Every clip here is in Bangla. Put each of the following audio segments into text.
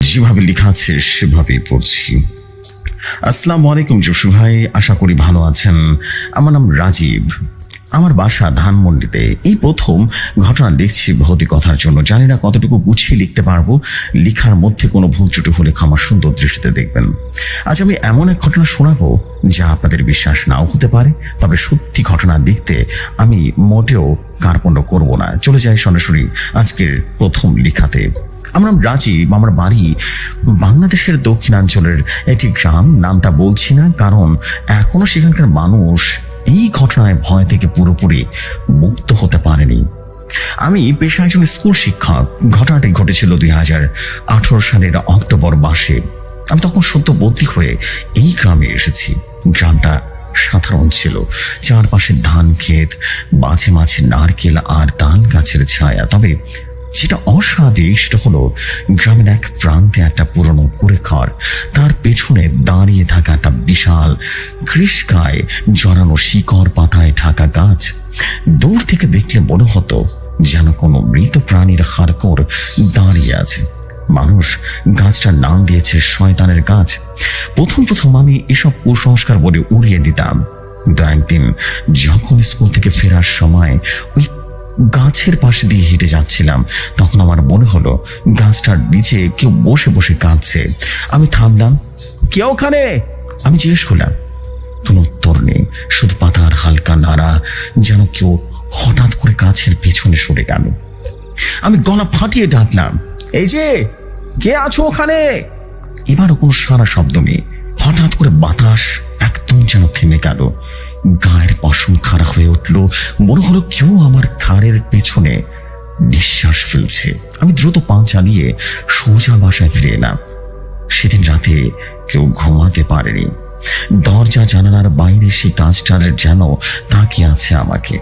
যেভাবে লেখা আছে সেভাবেই পড়ছি। আসসালামু আলাইকুম জসু ভাই, আশা করি ভালো আছেন। আমার নাম রাজীব, আমার বাসা ধানমন্ডিতে। এই প্রথম ঘটনা লিখছি ভৌতিকতার জন্য। জানি না কতটুকু গুছিয়ে লিখতে পারবো। লেখার মধ্যে কোনো ভুল ত্রুটি হলে ক্ষমা সুন্দর দৃষ্টিতে দেখবেন। আজ আমি এমন এক ঘটনা শোনাবো যা আপনাদের বিশ্বাস নাও হতে পারে, তবে সত্যি ঘটনা লিখতে আমি মোটেও কার্পণ্য করব না। চলে যাই সরাসরি আজকের প্রথম লেখাতে। আমার নাম রাজীব, আমার বাড়ি বাংলাদেশের দক্ষিণাঞ্চলের একটি গ্রাম। নামটা বলছি না কারণ এখনো সেখানকার মানুষ এই ঘটনায় ভয় থেকে পুরোপুরি মুক্ত হতে পারেনি। আমি পেশায় একজন স্কুল শিক্ষক। ঘটনাটি ঘটেছিল 2018 সালের অক্টোবর মাসে। আমি তখন সদ্য বদলি হয়ে এই গ্রামে এসেছি। গ্রামটা সাধারণ ছিল, চারপাশে ধান ক্ষেত, মাঝে মাঝে নারকেল আর তাল গাছের ছায়া। তবে যেটা অস্বাভাবিক সেটা হলো গ্রামের এক প্রান্তে একটা পুরনো কুড়ে ঘর, তার পেছনে দাঁড়িয়ে থাকা একটা বিশাল কৃষ্কায় জড়ানো শিকড় পাতায় ঢাকা গাছ। দূর থেকে দেখলে মনে হতো যেন কোনো মৃত প্রাণীর হাড়কোড় দাঁড়িয়ে আছে। মানুষ গাছটার নাম দিয়েছে শয়তানের গাছ। প্রথম আমি এসব কুসংস্কার বলে উড়িয়ে দিতাম, কিন্তু একদিন যখন স্কুল থেকে ফেরার সময় ওই গাছের পাশে দিয়ে হেঁটে যাচ্ছিলাম, তখন আমার মনে হলো গাছটার নিচে কেউ বসে বসে কাঁদছে। আমি থামলাম। কে ওখানে? আমি জিজ্ঞেস করলাম। কোনো উত্তর নেই, শুধু পাতার হালকা নাড়া, যেন কেউ হঠাৎ করে গাছের পেছনে সরে গেল। আমি গলা ফাটিয়ে ডাকলাম, এই যে, কে আছো ওখানে? এবারও কোনো সারা শব্দ নেই। হঠাৎ করে বাতাস একদম যেন থেমে গেল। গায়ের পশম খাড়া হয়ে উঠল। মনে হলো কেউ আমার ঘাড়ের পেছনে নিঃশ্বাস ফেলছে। আমি দ্রুত পা চালিয়ে সোজা বাসায় ফিরে এলাম। সেদিন রাতে কেউ ঘুমাতে পারেনি। দরজা জানালার বাইরে সেই গাছটার যেন তাকিয়ে আছে আমাকে।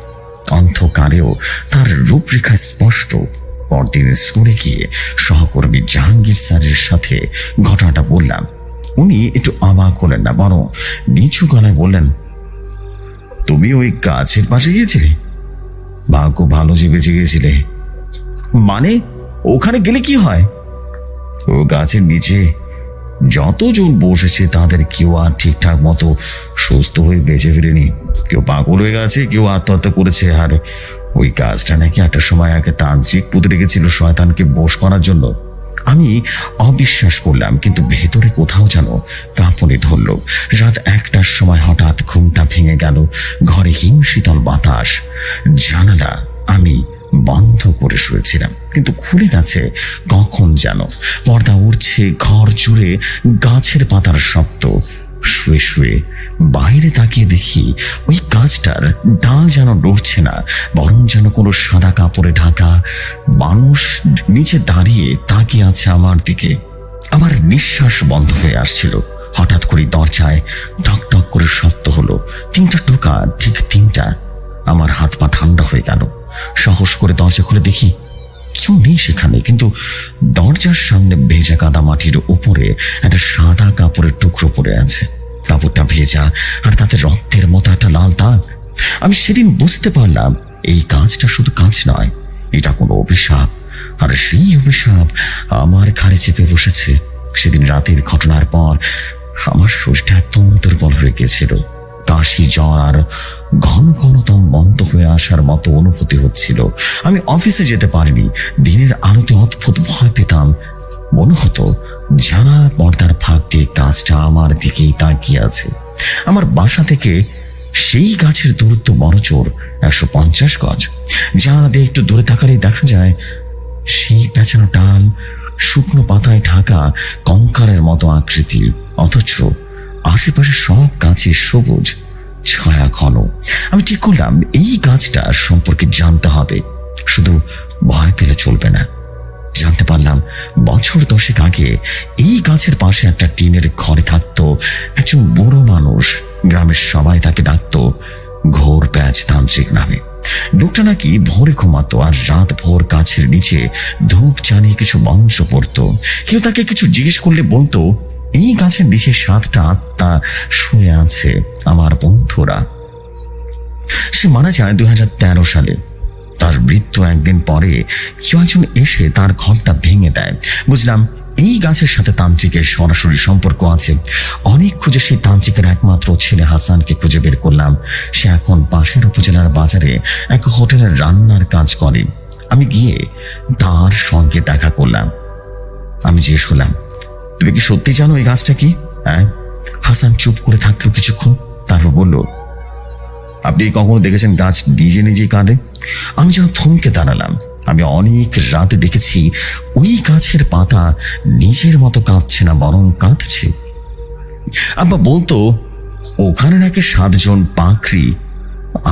অন্ধকারেও তার রূপরেখা স্পষ্ট। পরদিন স্কুলে গিয়ে সহকর্মী জাহাঙ্গীর স্যারের সাথে ঘটনাটা বললাম। উনি একটু অবাক হলেন না, বরং নিচু গলায় বললেন, তুমি ওই গাছের পাশে গিয়েছিলে? ভাগ্য ভালো যে বেঁচে গিয়েছিলে। মানে ওখানে গেলে কি হয়? ও গাছের নিচে যতজন বসেছে তাদের কেউ আর ঠিকঠাক মতো সুস্থ হয়ে বেঁচে ফিরেনি। কেউ পাগল হয়ে গেছে, কেউ আত্মহত্যা করেছে। আর ওই গাছটা নাকি একটা সময় আগে তান্ত্রিক পুঁতে রেখেছিল শয়তানকে বশ করার জন্য। আমি অবিশ্বাস করলাম, কিন্তু ভেতরে কোথাও যেন কাঁপুনি ধরল। রাত 1টার সময় হঠাৎ ঘুমটা ভেঙে গেল। ঘরে হিমশীতল বাতাস। জানালা আমি বন্ধ করে শুয়েছিলাম, কিন্তু খুলে গেছে কখন যেন। পর্দা উড়ছে, ঘর জুড়ে গাছের পাতার শব্দ। শুয়ে শুয়ে বাইরে তাকিয়ে দেখি ওই গাছটার ডাল যেন নড়ছে না, বরং যেন কোনো সাদা কাপড়ে ঢাকা মানুষ নিচে দাঁড়িয়ে তাকিয়ে আছে আমার দিকে। আমার নিঃশ্বাস বন্ধ হয়ে আসছিল। হঠাৎ করে দরজায় টক টক করে শব্দ হলো। 3টা টোকা, ঠিক 3টা। আমার হাত পা ঠান্ডা হয়ে গেল। সাহস করে দরজা খুলে দেখি কেউ নেই সেখানে, কিন্তু দরজার সামনে ভেজা কাদা মাটির উপরে একটা সাদা কাপড়ের টুকরো পড়ে আছে। কাপড়টা ভেজা, আর তাতে রক্তের মতো একটা লাল দাগ। আমি সেদিন বুঝতে পারলাম এই কাজটা শুধু কাজ নয়, এটা কোনো অভিশাপ। আর সেই অভিশাপ আমার ঘাড়ে চেপে বসেছে। সেদিন রাতের ঘটনার পর আমার শরীরটা একদম দুর্বল হয়ে গেছিল। কাশি, জ্বর আর ঘন ঘন দম বন্ধ হয়ে আসার মতো অনুভূতি হচ্ছিল। আমি অফিসে যেতে পারিনি। দিনের আলোতে অদ্ভুত ভয় পেতাম। মনে হতো জানা পর্দার ফাঁক দিয়ে গাছটা আমার দিকেই তাকিয়ে আছে। আমার বাসা থেকে সেই গাছের দূরত্ব বড়জোর 150 গজ। জানা দিয়ে একটু দূরে তাকালেই দেখা যায় সেই পেঁচানো ডাল, শুকনো পাতায় ঢাকা কঙ্কালের মতো আকৃতি। অথচ আশেপাশে সব গাছে সবুজ ছায়া ঘন। আমি ঠিক করলাম এই গাছটা সম্পর্কে জানতে হবে, শুধু ভয় পেলে চলবে না। জানতে পারলাম বছর 10 আগে এই গাছের পাশে একটা টিনের ঘরে থাকতো একজন বুড়ো মানুষ। গ্রামের সবাই তাকে ডাকতো ঘোর প্যাচ তান্ত্রিক নামে। লোকটা নাকি ভোরে ঘুমাতো আর রাত ভোর গাছের নিচে ধূপ জ্বালিয়ে কিছু মন্ত্র পড়তো। কেউ তাকে কিছু জিজ্ঞেস করলে বলতো এই গাছের নিচে 7টা আত্মা শুয়ে আছে, আমার বন্ধুরা। সে মারা যায় 2013 সালে। তার মৃত্যু একদিন পরে কেউ একজন এসে তার ঘরটা ভেঙে দেয়। বুঝলাম এই গাছের সাথে তান্ত্রিকের সরাসরি সম্পর্ক আছে। অনেক খুঁজে সেই তান্ত্রিকের একমাত্র ছেলে হাসানকে খুঁজে বের করলাম। সে এখন পাশের উপজেলার বাজারে এক হোটেলের রান্নার কাজ করে। আমি গিয়ে তার সঙ্গে দেখা করলাম। আমি জিজ্ঞেস করলাম, তুমি কি সত্যি জানো এই গাছটা কি? হ্যাঁ। হাসান চুপ করে থাকলো কিছুক্ষণ, তারপর বলল, আপনি কখনো দেখেছেন গাছ নিজে নিজেই কাঁদে? আমি যেন থমকে দাঁড়ালাম। আমি অনেক রাতে দেখেছি ওই গাছের পাতা নিজের মতো কাঁদছে না, বরং কাঁদছে। আব্বা বলতো ওখানে নাকি 7 জন পাখরি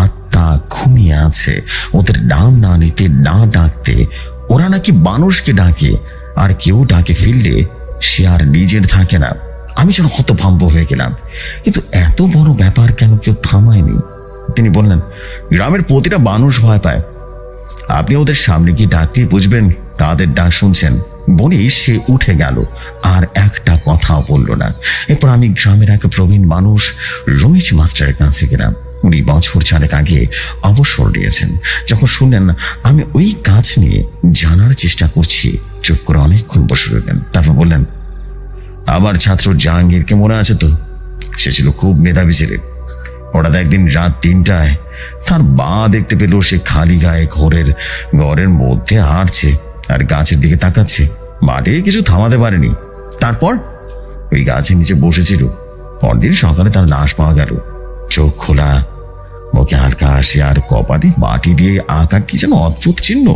আত্মা ঘুমিয়ে আছে। ওদের নাম না নিতে, না ডাকতে ওরা নাকি মানুষকে ডাকে, আর কেউ ডাকে ফিরলে সে আর নিজের থাকে না। আমি যেন হতভম্ব হয়ে গেলাম, কিন্তু এত বড় ব্যাপার কেন কেউ থামায়নি? তিনি বললেন, গ্রামের প্রতিটা মানুষ ভয় পায়। আপনি ওদের সামনে গিয়ে ডাকতেই বুঝবেন তাদের ডাক শুনছেন। বলে সে উঠে গেল, আর একটা কথাও বলল না। এরপর আমি গ্রামের এক প্রবীণ মানুষ রমেশ মাস্টারের কাছে গেলাম। উনি বছর 4 আগে অবসর নিয়েছেন। যখন শুনলেন আমি ওই কাজ নিয়ে জানার চেষ্টা করছি, চুপ করে অনেকক্ষণ বসে রইলেন। তারপর বললেন, আমার ছাত্র জাহাঙ্গীরকে মনে আছে তো? সে ছিল খুব মেধাবী ছেলে। হঠাৎ একদিন রাত 3টায় তার বা দেখতে পেল সে খালি গায়ে ঘরের মধ্যে হাঁটছে আর গাছের দিকে তাকাচ্ছে। মাঠে কিছু থামাতে পারেনি। তারপর ওই গাছের নিচে বসেছিল। পরদিন সকালে তার লাশ পাওয়া গেল, চোখ খোলা, মুখে হালকা হাসি, আর কপালে মাটি দিয়ে আঁকা কি যেন অদ্ভুত চিহ্ন।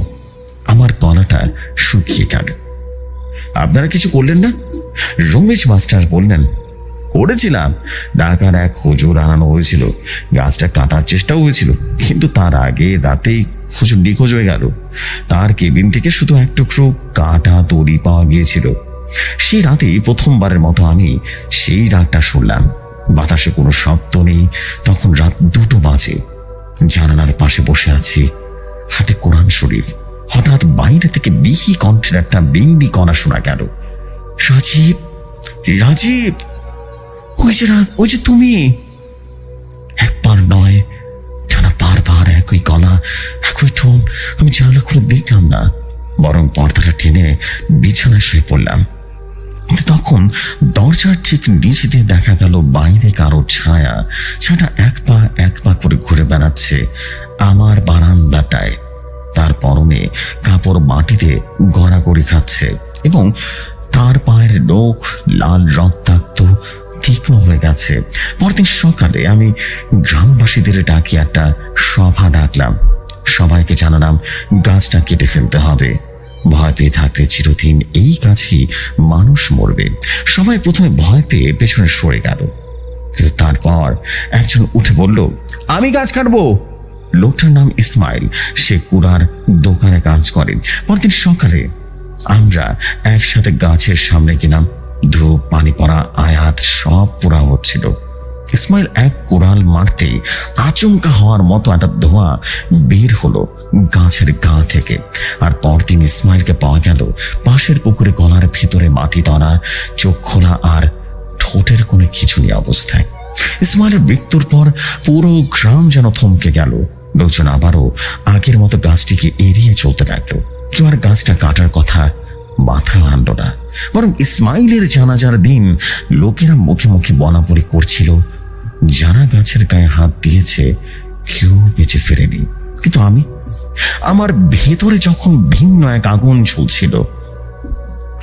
আমার গলাটা শুকিয়ে গেল। আপনারা কিছু করলেন না? রমেশ মাস্টার বললেন, করেছিলাম। ঢাকার এক হুজুর আনানো হয়েছিল। গাছটা কাটার চেষ্টাও হয়েছিল, কিন্তু তার আগে রাতেই হুজুর নিখোঁজ হয়ে গেল। তার কেবিন থেকে শুধু এক টুকরো কাটা দড়ি পাওয়া গিয়েছিল। সেই রাতেই প্রথমবারের মতো আমি সেই ডাকটা শুনলাম। বাতাসে কোনো শব্দ নেই। তখন রাত 2টো বাজে। জানালার পাশে বসে আছি, হাতে কোরআন শরীফ। হঠাৎ বাইরে থেকে বিহি কণ্ঠের একটা বিংবি কণা শোনা গেল, রাজীব, রাজীব, ওই যে তুমি। একবার নয়, টানা বারবার একই গলা, একই টোন। আমি জানলা খুলে দেখলাম না, বরং পর্দাটা টেনে বিছানায় শুয়ে পড়লাম। তখন দরজার ঠিক নিচে দিয়ে দেখা গেল বাইরে কারো ছায়া। ছায়াটা এক পা করে ঘুরে বেড়াচ্ছে আমার বারান্দাটায়। তার পরনে কাপড় মাটিতে গড়াগড়ি খাচ্ছে, এবং তার পায়ের নখ লাল রক্তাক্ত তীক্ষ্ণ হয়ে গেছে। পরদিন সকালে আমি গ্রামবাসীদের ডাকি একটা সভা ডাকলাম। সবাইকে জানালাম গাছটা কেটে ফেলতে হবে। ভয় পেয়ে থাকলে চিরদিন এই গাছই মানুষ মরবে। সবাই প্রথমে ভয় পেয়ে পেছনে সরে গেল, কিন্তু তারপর একজন উঠে বলল, আমি গাছ কাটবো। লোকটার নাম ইসমাইল। সে কুড়ার দোকানে কাজ করে। পরদিন সকালে আমরা একসাথে গাছের সামনে গেলাম। ধূপ, পানি পড়া, আয়াত সব পোড়া হচ্ছিল। ইসমাইল এক কোড়াল মারতেই আচমকা হওয়ার মতো একটা ধোঁয়া বের হলো গাছের গা থেকে। আর পরদিন ইসমাইলকে পাওয়া গেল পাশের পুকুরে গলার ভিতরে মাটি ধরা, চোখ খোলা আর ঠোঁটের কোনো খিচুনি অবস্থায়। ইসমাইলের মৃত্যুর পর পুরো গ্রাম যেন থমকে গেল। লোকজন আবারও আগের মতো গাছটিকে এড়িয়ে চলতে লাগলো। কেউ আর গাছটা কাটার কথা মাথায় আনলো না, বরং ইসমাইলের জানাজার দিন লোকেরা মুখে মুখে বলাবলি করছিল, যারা গাছের গায়ে হাত দিয়েছে কেউ বেঁচে ফেরেনি। কিন্তু আমার ভেতরে যখন ভিন্ন এক আগুন ঝুলছিল।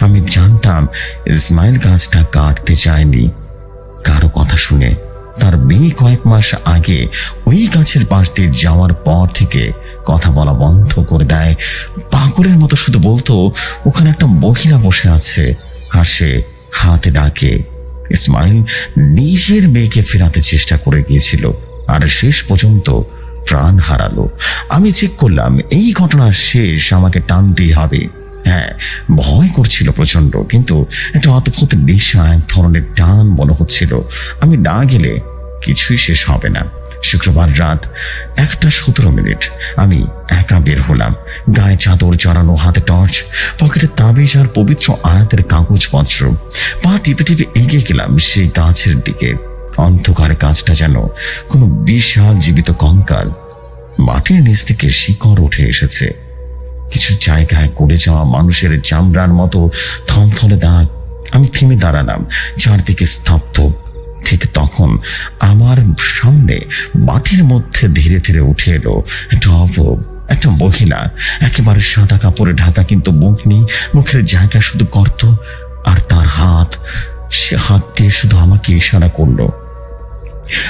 আমি জানতাম ইসমাইল গাছটা কাটতে চায়নি কারো কথা শুনে। তার বিয়ে কয়েক মাস আগে ওই গাছের পাশ দিয়ে যাওয়ার পর থেকে কথা বলা বন্ধ করে দেয়। পাগলের মতো শুধু বলতো, ওখানে একটা মহিলা বসে আছে, হাসে, হাতে ডাকে। ইসমাইল নিজের মেয়েকে ফেরাতে চেষ্টা করে গিয়েছিল, আর শেষ পর্যন্ত প্রাণ হারালো। আমি চেক করলাম এই ঘটনার শেষ আমাকে টানতেই হবে। হ্যাঁ, ভয় করছিল প্রচন্ড, কিন্তু একটা অদ্ভুত নেশা, এক ধরনের টান মনে হচ্ছিল। আমি না গেলে কিছুই শেষ হবে না। শুক্রবার রাত 1:17 আমি একা বের হলাম। গায়ে চাদর জড়ানো, হাতে টর্চ, পকেটে তাবিজ আর পবিত্র আয়াতের কাগজপত্র। পা টিপে টিপে এগিয়ে গেলাম সেই গাছের দিকে। অন্ধকার গাছটা যেন কোনো বিশাল জীবিত কঙ্কাল। মাটির নিচ থেকে শিকড় উঠে এসেছে। কিছু জায়গায় করে যাওয়া মানুষের চামড়ার মতো থমথলে দাগ। আমি থেমে দাঁড়ালাম, চারদিকে স্তব্ধ। ঠিক তখন আমার সামনে মাটির মধ্যে ধীরে ধীরে উঠে এলো একটা মহিলা, একেবারে সাদা কাপড়ে ঢাকা, কিন্তু মুখ নেই, মুখের জায়গা শুধু গর্ত। আর তার হাত, সে হাত দিয়ে শুধু আমাকে ইশারা করলো।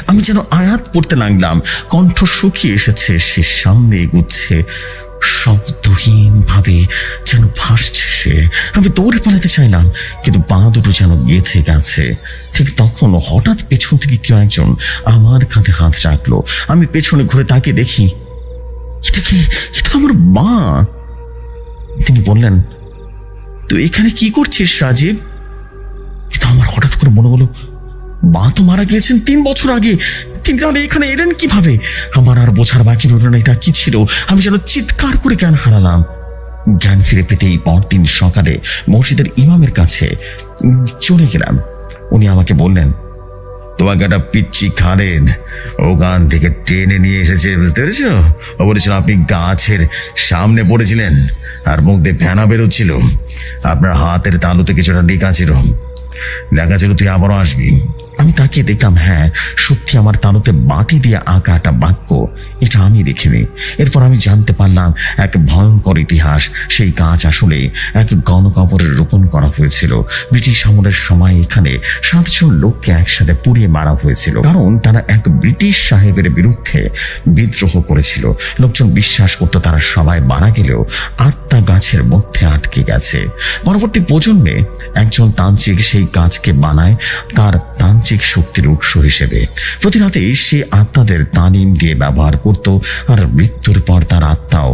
আমি যেন আয়াত পড়তে লাগলাম, কণ্ঠ শুকিয়ে এসেছে। সে সামনে এগুচ্ছে, শব্দহীন ভাবে যেন ভাসছে সে। আমি দৌড়ে পালাতে চাইলাম, কিন্তু পা দুটো যেন গেঁথে গেছে। ঠিক তখন হঠাৎ পেছন থেকে কেউ একজন আমার কাঁধে হাত রাখলো। আমি পেছনে ঘুরে তাকিয়ে দেখি, এটা তো আমার মা। তিনি বললেন, তুই এখানে কি করছিস রাজীব? এটা আমার হঠাৎ করে মনে হলো, মা তো মারা গিয়েছেন 3 বছর আগে, তিনি তাহলে এখানে এলেন কিভাবে? আমার আর বোঝার বাকি রইল না এটা কি ছিল। আমি যেন চিৎকার করে জ্ঞান হারালাম। জ্ঞান ফিরে পেতেই পরদিন সকালে মসজিদের ইমামের কাছে চলে গেলাম। উনি আমাকে বললেন, তোমাকে একটা পিচ্ছি খালেদ ওখান থেকে টেনে নিয়ে এসেছে, বুঝতে পেরেছ? ও বলেছিল আপনি গাছের সামনে পড়েছিলেন আর মুখ দিয়ে ফেনা বেরোচ্ছিল, আপনার হাতের তালুতে কিছুটা লেখা ছিল, তুই আবারও আসবি। আমি তাকিয়ে দেখলাম, হ্যাঁ সত্যি আমার তালুতে মাটি দিয়ে আঁকা একটা বাক্য। এটা আমি দেখিনি। এরপর আমি জানতে পারলাম এক ভয়ঙ্কর ইতিহাস। সেই গাছ আসলে এক গণকবরে রোপণ করা হয়েছিল। ব্রিটিশ আমলের সময় এখানে 7 জন লোককে একসাথে পুড়িয়ে মারা হয়েছিল, কারণ তারা এক ব্রিটিশ সাহেবের বিরুদ্ধে বিদ্রোহ করেছিল। লোকজন বিশ্বাস করতো তারা সবাই মারা গেলেও আত্মা গাছের মধ্যে আটকে গেছে। পরবর্তী প্রজন্মে একজন তান্ত্রিক সেই গাছকে বানায় তার তান্ত্রিক শক্তির উৎস হিসেবে। প্রতি রাতে সে আত্মাদের তালিম দিয়ে ব্যবহার করত, আর মৃত্যুর পর তার আত্মাও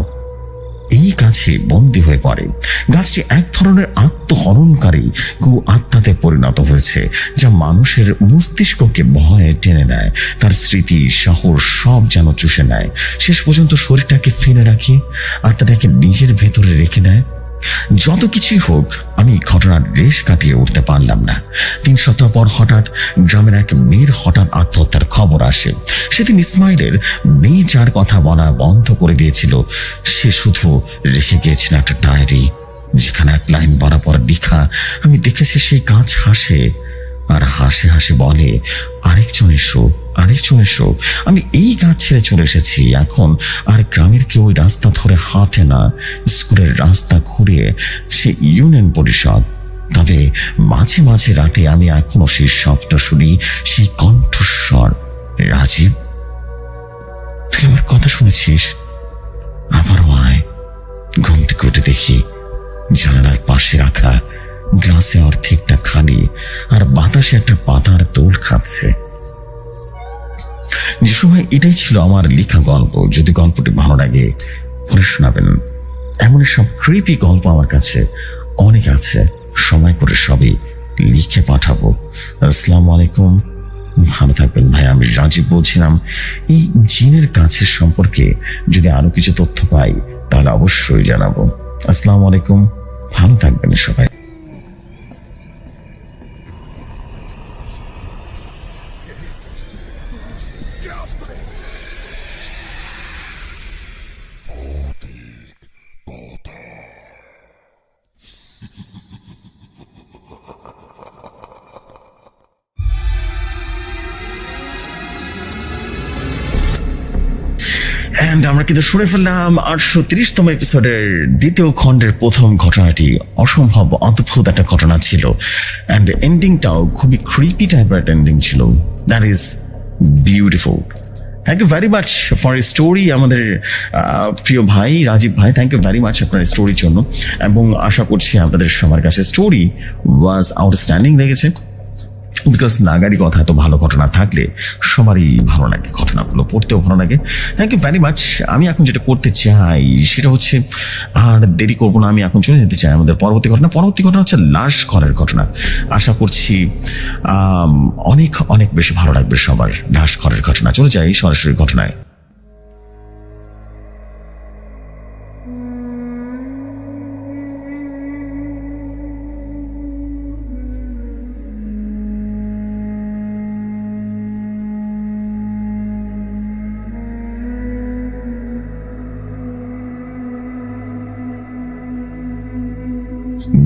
এই গাছে বন্দী হয়ে পড়ে। গাছটি এক ধরনের আত্মহরণকারী আত্মাতে পরিণত হয়েছে, যা মানুষের মস্তিষ্ককে ভয়ে টেনে নেয়। তার স্মৃতি, শহর সব যেন চুষে নেয়। শেষ পর্যন্ত শরীরটাকে ফেলে রাখে, আত্মাটাকে নিজের ভেতরে রেখে দেয়। যত কিছুই হোক, আমি ঘটনার রেশ কাটিয়ে উঠতে পারলাম না। 3 সপ্তাহ পর হঠাৎ গ্রামের এক মেয়ের হঠাৎ আত্মহত্যার খবর আসে। সেদিন ইসমাইলের মেয়ে যার কথা বলা বন্ধ করে দিয়েছিল, সে শুধু রেখে গিয়েছিল একটা ডায়েরি, যেখানে 1 লাইন বরাবর লেখা, আমি দেখেছি সেই গাছ হাসে আর হাসে হাসে বলে, আরেকজন এসো, আরেকজন এসো। আমি এই গাছ ছেড়ে চলে এসেছি। এখন আর গ্রামের কেউ ওই রাস্তা ধরে হাঁটে না। স্কুলের রাস্তা ঘুরে সে ইউনিয়ন পরিষদ। তবে মাঝে মাঝে রাতে আমি এখনো সেই শব্দ শুনি, সেই কণ্ঠস্বর, রাজীব তুই আমার কথা শুনেছিস? আবারও আয়। ঘুম থেকে উঠে দেখি জানালার পাশে রাখা গ্লাসে অর্ধেকটা খালি, আর বাতাসে একটা পাতার দোল খাচ্ছে। যে সময় এটাই ছিল আমার লেখা গল্প। যদি গল্পটি ভালো লাগে পড়ে শোনাবেন। এমন সব ক্রিপি গল্প আমার কাছে অনেক আছে, সময় করে সবই লিখে পাঠাবো। আসসালামু আলাইকুম, ভালো থাকবেন ভাই। আমি রাজীব বলছিলাম। এই জিনের কাছের সম্পর্কে যদি আরো কিছু তথ্য পাই তাহলে অবশ্যই জানাবো। আসসালামু আলাইকুম, ভালো থাকবেন সবাই। আমরা কিন্তু শুনে ফেললাম 830তম এপিসোডের 2য় খণ্ডের প্রথম ঘটনাটি। অসম্ভব অদ্ভুত একটা ঘটনা ছিল, অ্যান্ড এন্ডিংটাও খুবই ক্রিপি টাইপের একটা এন্ডিং ছিল। That is beautiful. Thank you very much for a story. আমাদের প্রিয় ভাই রাজীব ভাই, থ্যাংক ইউ ভেরি মাচ আপনার স্টোরির জন্য, এবং আশা করছি আপনাদের সবার কাছে স্টোরি ওয়াজ আউটস্ট্যান্ডিং লেগেছে। বিকজ নাগারি কথা, এত ভালো ঘটনা থাকলে সবারই ভালো লাগে, ঘটনাগুলো পড়তেও ভালো লাগে। Thank you very much. আমি এখন যেটা করতে চাই সেটা হচ্ছে, আর দেরি করবো না, আমি এখন চলে যেতে চাই আমাদের পরবর্তী ঘটনা। পরবর্তী ঘটনা হচ্ছে লাশ ঘরের ঘটনা। আশা করছি অনেক অনেক বেশি ভালো লাগবে সবার। লাশ ঘরের ঘটনা, চলে যাই সরাসরি ঘটনায়।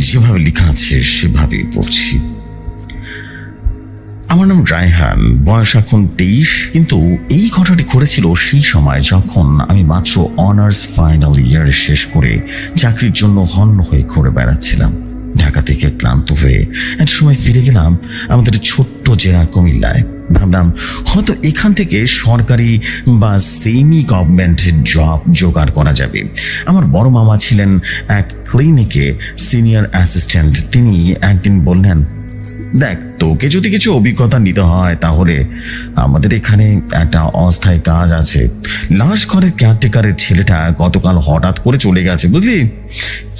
যেভাবে লেখা আছে সেভাবেই পড়ছি। আমার নাম রায়হান, বয়স এখন 23। কিন্তু এই ঘটনাটি ঘটেছিল সেই সময় যখন আমি মাত্র অনার্স ফাইনাল ইয়ার শেষ করে চাকরির জন্য হন্য হয়ে ঘুরে বেড়াচ্ছিলাম। ঢাকা থেকে ক্লান্ত হয়ে একটা সময় ফিরে গেলাম আমাদের ছোট্ট জেলা কুমিল্লায়। ভাবলাম হয়তো এখান থেকে সরকারি বা সেমি গভর্নমেন্ট জব জোগাড় করা যাবে। আমার বড় মামা ছিলেন এক ক্লিনিকে সিনিয়র অ্যাসিস্ট্যান্ট। তিনি একদিন বললেন, দেখ, তোকে যদি কিছু অভিজ্ঞতা নিতে হয় তাহলে আমাদের এখানে একটা অস্থায়ী কাজ আছে। লাশ ঘরের কেয়ারটেকারের ছেলেটা গতকাল হঠাৎ করে চলে গেছে, বুঝলি?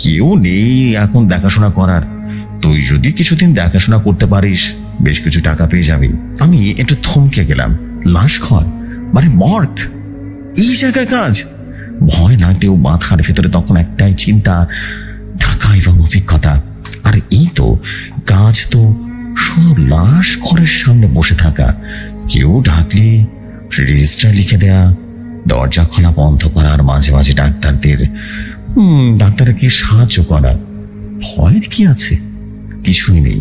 কেউ নেই এখন দেখাশোনা করার। তুই যদি কিছুদিন দেখাশোনা করতে পারিস বেশ কিছু টাকা পেয়ে যাবি। আমি একটু থমকে গেলাম। লাশ ঘর মানে মর্গ, এই জায়গায় কাজ? ভয় লাগলেও মাথার ভেতরে তখন একটাই চিন্তা, টাকা এবং অভিজ্ঞতা। আর এই তো কাজ, তো শুধু লাশ ঘরের সামনে বসে থাকা, কেউ ডাকলে রেজিস্টার লিখে দেয়া, দরজা খোলা বন্ধ করা, আর মাঝে মাঝে ডাক্তারকে সাহায্য করা। ভয়ের কি আছে? কিছুই নেই।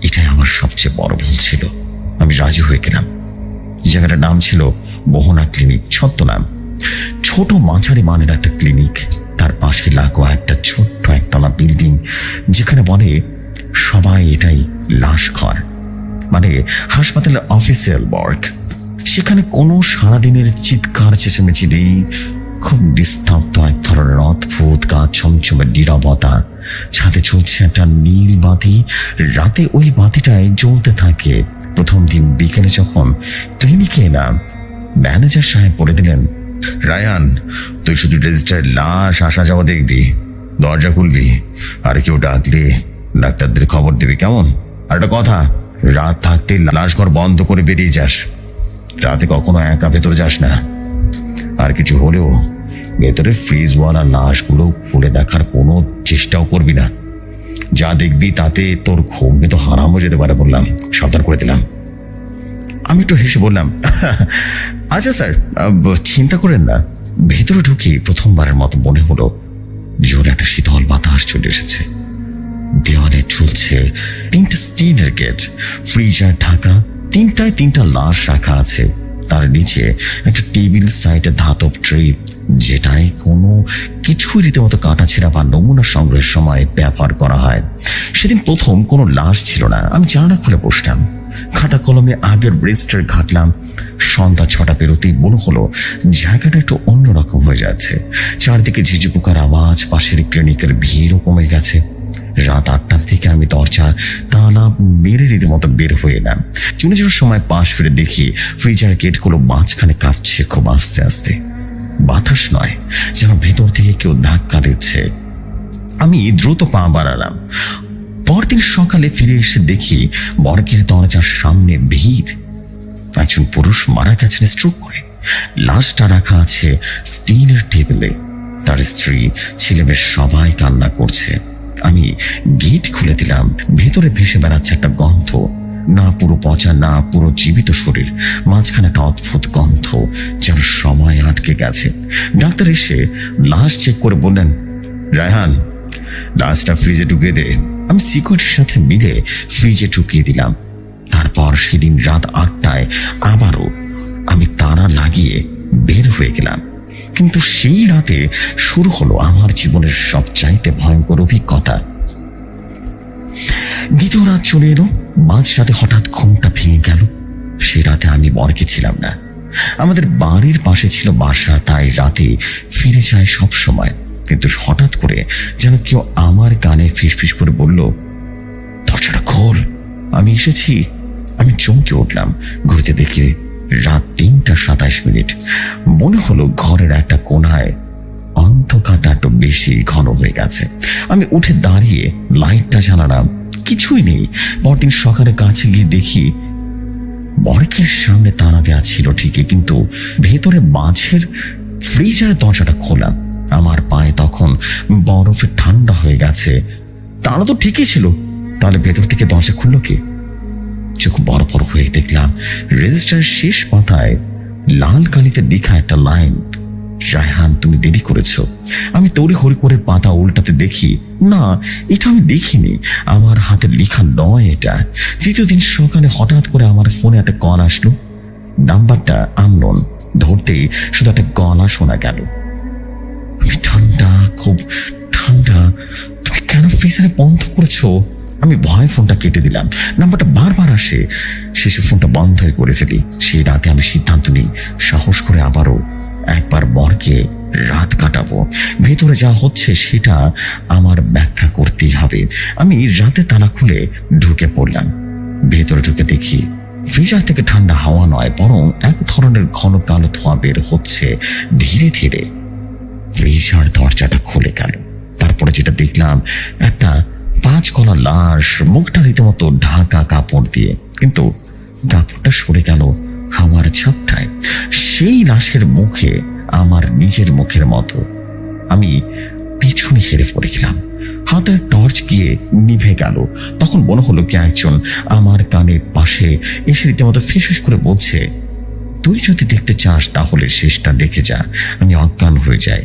এটাই আমার সবচেয়ে বড় ভুল ছিল। আমি রাজি হয়ে গেলাম। জায়গাটার নাম ছিল মোহনা ক্লিনিক, ছদ্মনাম। ছোট মাঝারি মানের একটা ক্লিনিক, তার পাশে লাগোয়া একটা ছোট্ট একতলা বিল্ডিং, যেখানে বলে সবাই এটাই লাশ ঘর, মানে হাসপাতালের অফিসিয়াল ওয়ার্ক। সেখানে কোনো সারাদিনের চিৎকার চেঁচামেচি নেই। খুব নিস্তব্ধ এক ধরনের অদ্ভুত গা ছমছমের নীরবতা। ছাদে চলছে একটা নীল বাতি, রাতে ওই বাতিটাই জ্বলতে থাকে। প্রথম দিন বিকেলে যখন ক্লিনিকে এলাম, ম্যানেজার সাহেব বলে দিলেন, রায়ান, তুই শুধু রেজিস্টার লাশ আসা যাওয়া দেখবি, দরজা খুলবি, আর কেউ ডাকলে ডাক্তারদের খবর দিবি, কেমন? আর একটা কথা, রাত থাকতে লাশ ঘর বন্ধ করে বেরিয়ে যাস। রাতে কখনো একা ভেতরে যাস না। আর কিছু হলেও ভেতরে ফ্রিজওয়ালা লাশগুলো খুলে দেখার কোনো চেষ্টাও করবি না। যা দেখবি তাতে তোর ঘুম তো হারাম হয়ে যেতে পারে, বললাম, সাবধান করে দিলাম। আমি একটু হেসে বললাম, আচ্ছা স্যার, চিন্তা করেন না। ভেতরে ঢুকে প্রথমবারের মতো মনে হলো জোরে একটা শীতল বাতাস চলে এসেছে। দেওয়ালে ঝুলছে 3টে স্টিলের গেট, ফ্রিজার ঢাকা, 3টায় 3টা লাশ রাখা আছে। তার নিচে একটা টেবিল সাইডে ধাতব ট্রে, যেটায় কোনো কিছুই রীতিমতো কাটাছেঁড়া বা নমুনা সংগ্রহের সময় ব্যবহার করা হয়। সেদিন প্রথম কোনো লাশ ছিল না। আমি জানালা খুলে বসলাম, খাতা কলমে আগের রেজিস্টার ঘাটলাম। সন্ধ্যা 6টা পেরোতেই মনে হলো জায়গাটা একটু অন্যরকম হয়ে যাচ্ছে। চারদিকে ঝিঝি পোকার আওয়াজ, পাশের ক্লিনিকের ভিড়ও কমে গেছে। রাত 8টার থেকে আমি দরজা তালা মেরে রীতিমতো বের হয়ে এলাম। চলে যাওয়ার সময় পাশ ফিরে দেখি ফ্রিজার গেটগুলো মাঝখানে কাঁপছে খুব আস্তে আস্তে। বাতাস নয়, যেন ভেতর থেকে কেউ ধাক্কা দিচ্ছে। আমি দ্রুত পা বাড়ালাম। পরদিন সকালে ফিরে এসে দেখি মর্গের দরজার সামনে ভিড়। একজন পুরুষ মারা গেছেন স্ট্রোক করে। লাশটা রাখা আছে স্টিলের টেবিলে। তার স্ত্রী, ছেলেমেয়ে সবাই কান্না করছে। আমি গেট খুলে দিলাম। ভেতরে ভেসে বেড়াচ্ছে একটা গন্ধ, না পুরো পচা না পুরো জীবিত শরীর, মাঝখানে একটা অদ্ভুত গন্ধ, যেন সময় আটকে গেছে। ডাক্তার এসে লাশ চেক করে বললেন, রায়হান, লাশটা ফ্রিজে ঢুকিয়ে দে। আমি সিকিউরিটির সাথে মিলে ফ্রিজে ঢুকিয়ে দিলাম। তারপর সেদিন রাত 8টায় আবারও আমি তালা লাগিয়ে বের হয়ে গেলাম। কিন্তু সেই রাতে শুরু হলো আমার জীবনের সবচাইতে ভয়ঙ্কর অভিজ্ঞতা। দ্বিতীয় রাত চলে এলো। মাঝরাতে হঠাৎ ঘুমটা ভেঙে গেল। সে রাতে আমি মর্গে ছিলাম না। আমাদের বাড়ির পাশে ছিল বাসা, তাই রাতে ফিরে যায় সব সময়। কিন্তু হঠাৎ করে যেন কেউ আমার কানে ফিসফিস করে বলল, দরজাটা খোল, আমি এসেছি। আমি চমকে উঠলাম। ঘুরতে দেখি রাত 3টা 27 মনে হলো ঘরের একটা কোনায় অন্ধকারটা একটু বেশি ঘন হয়ে গেছে। আমি উঠে দাঁড়িয়ে লাইটটা জ্বালালাম, কিছুই নেই। পরদিন সকালে কাছে গিয়ে দেখি মর্গের সামনে তালা দেওয়া ছিল ঠিকই, কিন্তু ভেতরে মাঝের ফ্রিজারের দরজাটা খোলা। আমার পায়ে তখন বরফে ঠান্ডা হয়ে গেছে। তালা তো ঠিকই ছিল, তাহলে ভেতর থেকে দরজা খুললো কি? চোখ বড় বড় হয়ে দেখলাম রেজিস্টারের শেষ পাতায় লাল কালিতে লেখা একটা লাইন, রায়হান, তুমি দেরি করেছো। আমি তড়ি হরি করে পাতা উল্টাতে দেখি, না, এটা আমি দেখিনি, আমার হাতে লেখা নয় এটা। তৃতীয় দিন সকালে হঠাৎ করে আমার ফোনে একটা কল আসলো। নাম্বারটা আননোন। ধরতেই শুধু একটা গলা শোনা গেল। আমি ঠান্ডা, খুব ঠান্ডা। তুমি কেন ফ্রিজারে বন্ধ করেছো? আমি ভয় ফোনটা কেটে দিলাম। নাম্বারটা বারবার আসে, শেষে ফোনটা বন্ধ করে ফেলি। সেই রাতে আমি সিদ্ধান্ত নিই, সাহস করে আবারও একবার মর্গে রাত কাটাবো। ভেতরে যা হচ্ছে সেটা আমার ব্যাখ্যা করতেই হবে। আমি রাতে তালা খুলে ঢুকে পড়লাম। ভেতরে ঢুকে দেখি ফ্রিজার থেকে ঠান্ডা হাওয়া নয়, বরং এক ধরনের ঘন কালো ধোঁয়া বের হচ্ছে ধীরে ধীরে। ফ্রিজার দরজাটা খুলে গেল। তারপরে যেটা দেখলাম, একটা 5 গলা লাশ, মুখটা রীতিমতো ঢাকা কাপড় দিয়ে, কিন্তু কাপড়টা সরে গেল হাওয়ার ঝাপটায়। সেই লাশের মুখে আমার নিজের মুখের মতো। আমি পিছনে হেরে পড়ে গেলাম। হাতের টর্চ গিয়ে নিভে গেল। তখন মনে হলো কি একজন আমার কানের পাশে এসে রীতিমতো ফিসফিস করে বলছে, তুই যদি দেখতে চাস তাহলে শেষটা দেখে যা। আমি অজ্ঞান হয়ে যাই।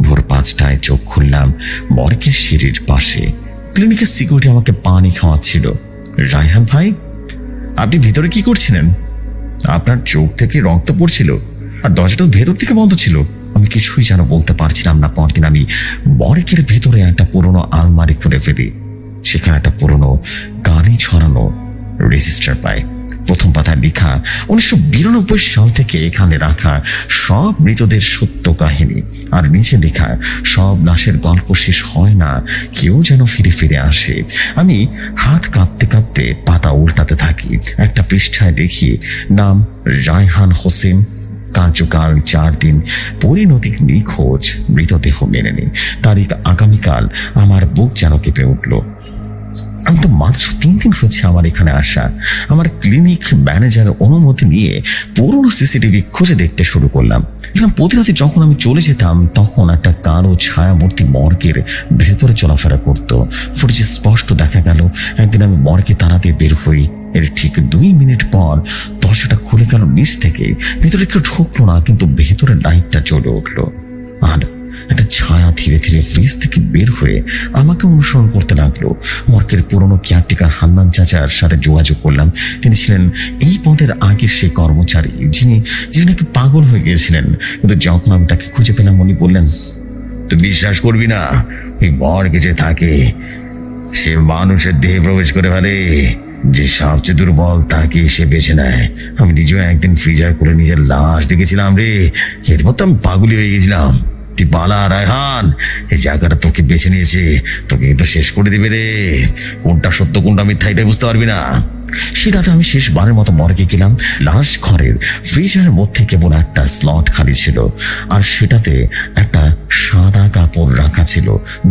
ভোর 5টায় চোখ খুললাম মর্গের সিঁড়ির পাশে। ক্লিনিকের সিকিউরিটি আমাকে পানি খাওয়াচ্ছিল। রায়হান ভাই, আপনি ভিতরে কি করছিলেন? আপনার চোখ থেকে রক্ত পড়ছিল, আর দরজাটা ভেতর থেকে বন্ধ ছিল। আমি কিছুই যেন বলতে পারছিলাম না। পরদিন আমি মর্গের ভেতরে একটা পুরনো আলমারি খুলে ফেলি। সেখানে একটা পুরনো গাড়ি ছড়ানো রেজিস্টার পাই। প্রথম পাতায় লেখা 1992 সাল থেকে এখানে রাখা সব মৃতদের সত্য কাহিনী, আর নিচে লেখা সব লাশের গল্প শেষ হয় না, কেউ যেন ফিরে ফিরে আসে। আমি হাত কাঁপতে কাঁপতে পাতা উল্টাতে থাকি। একটা পৃষ্ঠায় দেখি নাম রায়হান হোসেন, কার্যকাল 4 দিন, পরিণতি নিখোঁজ, মৃতদেহ মেলেনি, তারিখ আগামীকাল। আমার বুক যেন কেঁপে উঠল। আমি তো মাত্র 3 দিন হচ্ছে আমার এখানে আসা। আমার ক্লিনিক ম্যানেজারের অনুমতি নিয়ে পুরনো সিসিটিভি খুঁজে দেখতে শুরু করলাম। কিন্তু প্রতি রাতে যখন আমি চলে যেতাম তখন একটা কালো ছায়ামূর্তি মর্গের ভেতরে চলাফেরা করতো। ফুটেজে স্পষ্ট দেখা গেল একদিন আমি মর্গে তাড়া দিয়ে বের হই। এর ঠিক 2 মিনিট পর দরজাটা খুলে গেল নিচ থেকে। ভেতরে কেউ ঢুকলো না, কিন্তু ভেতরে লাইটটা জ্বলে উঠলো। আর একটা ছায়া ধীরে ধীরে ফ্রিজ থেকে বের হয়ে আমাকে অনুসরণ করতে লাগলো। মর্গের পুরনো কেয়ারটেকার হান্নান চাচার সাথে যোগাযোগ করলাম। তিনি ছিলেন এই পদের আগের সে কর্মচারী যিনি নাকি পাগল হয়ে গিয়েছিলেন। কিন্তু যখন আমি তাকে খুঁজে পেলাম, উনি বললেন, তুই বিশ্বাস করবি না, এই মর্গে যে থাকে সে মানুষের দেহে প্রবেশ করে ফেলে। যে সবচেয়ে দুর্বল তাকে সে বেছে নেয়। আমি নিজেও একদিন ফ্রিজার করে নিজের লাশ দেখেছিলাম রে। এরপর তো আমি পাগলি হয়ে গেছিলাম। তুই পালা রায়হান, এই জায়গাটা তোকে বেছে নিয়েছে, তোকে কিন্তু শেষ করে দিবে রে। কোনটা সত্য কোনটা মিথ্যা এটাই বুঝতে পারবি না। সে রাতে আমি শেষবারের মতো মর্গে গেলাম। লাশ ঘরের ফ্রিজারের মধ্যে কেবল একটা স্লট খালি ছিল, আর সেটাতে একটা সাদা কাপড় রাখা ছিল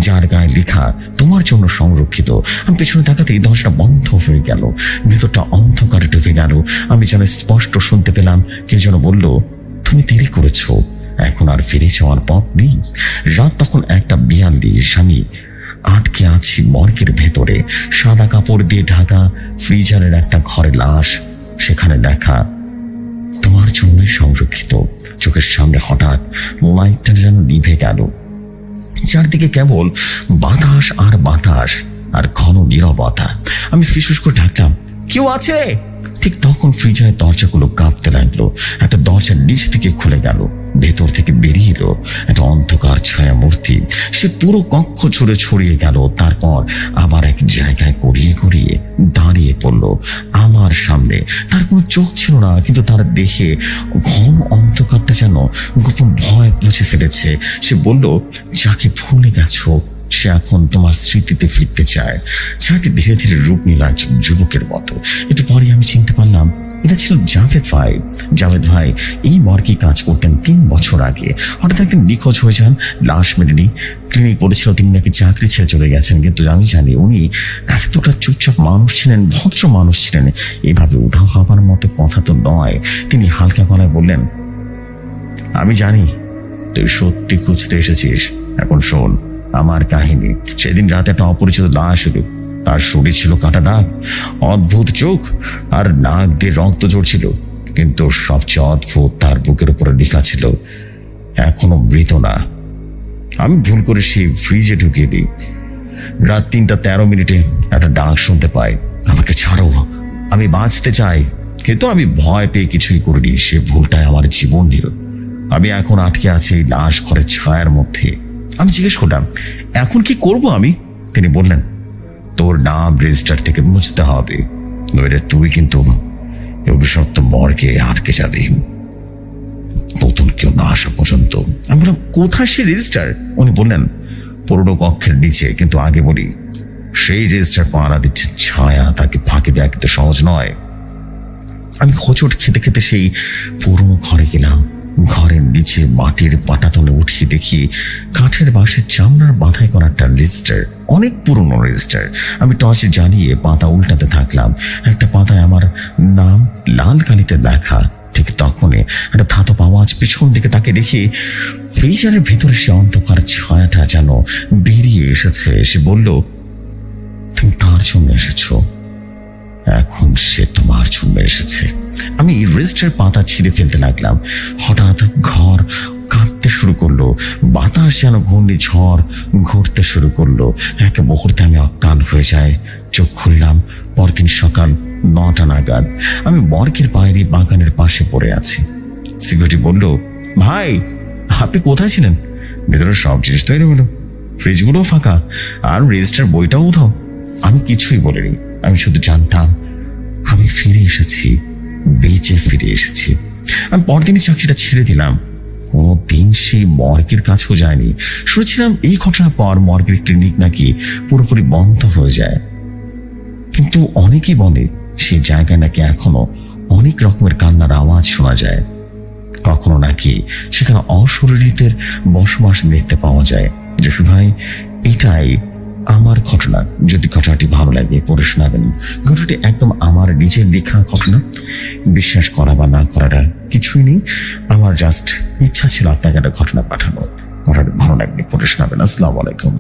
যার গায়ে লেখা তোমার জন্য সংরক্ষিত। আমি পেছনে তাকাতেই দরজাটা বন্ধ হয়ে গেল। ভেতরটা অন্ধকারে ডুবে গেল। আমি যেন স্পষ্ট শুনতে পেলাম কে যেন বলল, তুমি দেরি করেছো, এখন আর ফিরে যাওয়ার পথ নেই। রাত তখন 1:42। আমি আটকে আছি মর্গের ভেতরে। সাদা কাপড় দিয়ে ঢাকা ফ্রিজারের একটা ঘরে লাশ, সেখানে লেখা তোমার জন্যই সংরক্ষিত। চোখের সামনে হঠাৎ লাইটটা যেন নিভে গেল। চারদিকে কেবল বাতাস আর বাতাস আর ঘন নীরবতা। আমি ফিসফিস করে ডাকলাম, কেউ আছে? ঠিক তখন ফ্রিজারের দরজাগুলো কাঁপতে লাগলো। একটা দরজা নিচ থেকে খুলে গেল। ভেতর থেকে বেরিয়ে এলো একটা অন্ধকার ছায়া মূর্তি। সে পুরো কক্ষ জুড়ে ছড়িয়ে গেল, তারপর আবার এক জায়গায় গড়িয়ে গড়িয়ে দাঁড়িয়ে পড়লো আমার সামনে। তার কোনো চোখ ছিল না, কিন্তু তার দেখে ঘন অন্ধকারটা যেন গোপন ভয় বুঝে ফেলেছে। সে বলল, যাকে ভুলে গেছো সে এখন তোমার স্মৃতিতে ফিরতে চায়। ছায়াটি ধীরে ধীরে রূপ নিল একজন যুবকের মতো। একটু পরে আমি চিনতে পারলাম এটা ছিল জাভেদ ভাই। জাভেদ ভাই এই মর্গে কাজ করতেন 3 বছর আগে। হঠাৎ একদিন নিখোঁজ হয়ে যান, লাশ মেলেনি। ক্লিনিক বলেছিল তিনি নাকি চাকরি ছেড়ে চলে গেছেন, কিন্তু আমি জানি উনি এতটা চুপচাপ মানুষ ছিলেন, ভদ্র মানুষ ছিলেন। এভাবে উঠা হবার মতো কথা তো নয়। তিনি হালকা গলায় বললেন, আমি জানি তুই সত্যি খুঁজতে এসেছিস। এখন শোন আমার কাহিনী। সেদিন রাতে একটা অপরিচিত লাশ এলো। তার শরীর ছিল কাটা দাগ, অদ্ভুত চোখ আর নাক দিয়ে রক্ত ঝরছিল। কিন্তু সবচেয়ে অদ্ভুত, তার বুকের উপরে লেখা ছিল এখনো মৃত না। আমি ভুল করে সেই ফ্রিজে ঢুকিয়ে দিই। রাত 3:13 একটা ডাক শুনতে পাই, আমাকে ছাড়ো, আমি বাঁচতে চাই। কিন্তু আমি ভয় পেয়ে কিছুই করিনি। সে ভুলটাই আমার জীবন নিল। আমি এখন আটকে আছি এই লাশ ঘরের ছায়ার মধ্যে। আমি জিজ্ঞেস করলাম, এখন কি করব আমি? তিনি বললেন, তোর নাম রেজিস্টার থেকে মুছতে হবে, নইলে তুই কিন্তু অভিশপ্ত মর্গে আটকে যাবি নতুন কেউ না আসা পর্যন্ত। আমি বললাম, কোথায় সে রেজিস্টার? উনি বললেন, পুরোনো কক্ষের নিচে। কিন্তু আগে বলি, সেই রেজিস্টার পাহারা দিচ্ছে ছায়া, তাকে ফাঁকি দেওয়া কিন্তু সহজ নয়। আমি হোঁচট খেতে খেতে সেই পুরোনো ঘরে গেলাম। ঘরের নিচে মাটির পাটাতলে উঠিয়ে দেখি কাঠের বাঁশের চামড়ার বাঁধাই করা একটা রেজিস্টার, অনেক পুরনো রেজিস্টার। আমি টর্চ জ্বালিয়ে পাতা উল্টাতে থাকলাম। একটা পাতায় আমার নাম লাল কালিতে লেখা। ঠিক তখনই একটা ধাতব আওয়াজ। পেছন দিকে তাকে দেখি ফ্রিজারের ভিতরে সে অন্ধকার ছায়াটা যেন বেরিয়ে এসেছে। সে বলল, তুমি তার জন্য এসেছো, এখন সে তোমার জন্য এসেছে। আমি রেজিস্টার পাতা ছিঁড়ে ফেলতে লাগলাম। হঠাৎ ঘর কাঁপতে শুরু করলো, বাতাস যেন ঘূর্ণি ঝড় ঘুরতে শুরু করলো। এক মুহূর্তে আমি অজ্ঞান হয়ে যায়। চোখ খুললাম পরদিন সকাল 9টা নাগাদ। আমি মর্গের বাইরে বাগানের পাশে পড়ে আছি। সিকিউরিটি বলল, ভাই আপনি কোথায় ছিলেন? ভেতরে সব জিনিস তৈরি হলো, ফ্রিজগুলোও ফাঁকা, আর রেজিস্টার বইটাও উঠাও। আমি কিছুই বলিনি। আমি শুধু জানতাম আমি ফিরে এসেছি, বেঁচে ফিরে এসেছি। আমি পরদিনই চাকরিটা ছেড়ে দিলাম। কোনোদিন সেই মর্গের কাছেও যায়নি। শুনেছিলাম এই ঘটনার পর মর্গের ক্লিনিক নাকি পুরোপুরি বন্ধ হয়ে যায়। কিন্তু অনেকেই বলে সেই জায়গায় নাকি এখনো অনেক রকমের কান্নার আওয়াজ শোনা যায়। কখনো নাকি সেখানে অশরীরীদের বসবাস দেখতে পাওয়া যায়। যশু ভাই, এটাই আমার ঘটনা। যদি ঘটনাটি ভালো লাগে পড়ে শোনাবেন। ঘটনাটি একদম আমার নিজের লেখা ঘটনা। বিশ্বাস করা বা না করাটা কিছুই নেই, আমার জাস্ট ইচ্ছা ছিল আপনাকে একটা ঘটনা পাঠানো। ঘটনাটি ভালো লাগবে পড়ে শোনাবেন। আসসালামু আলাইকুম।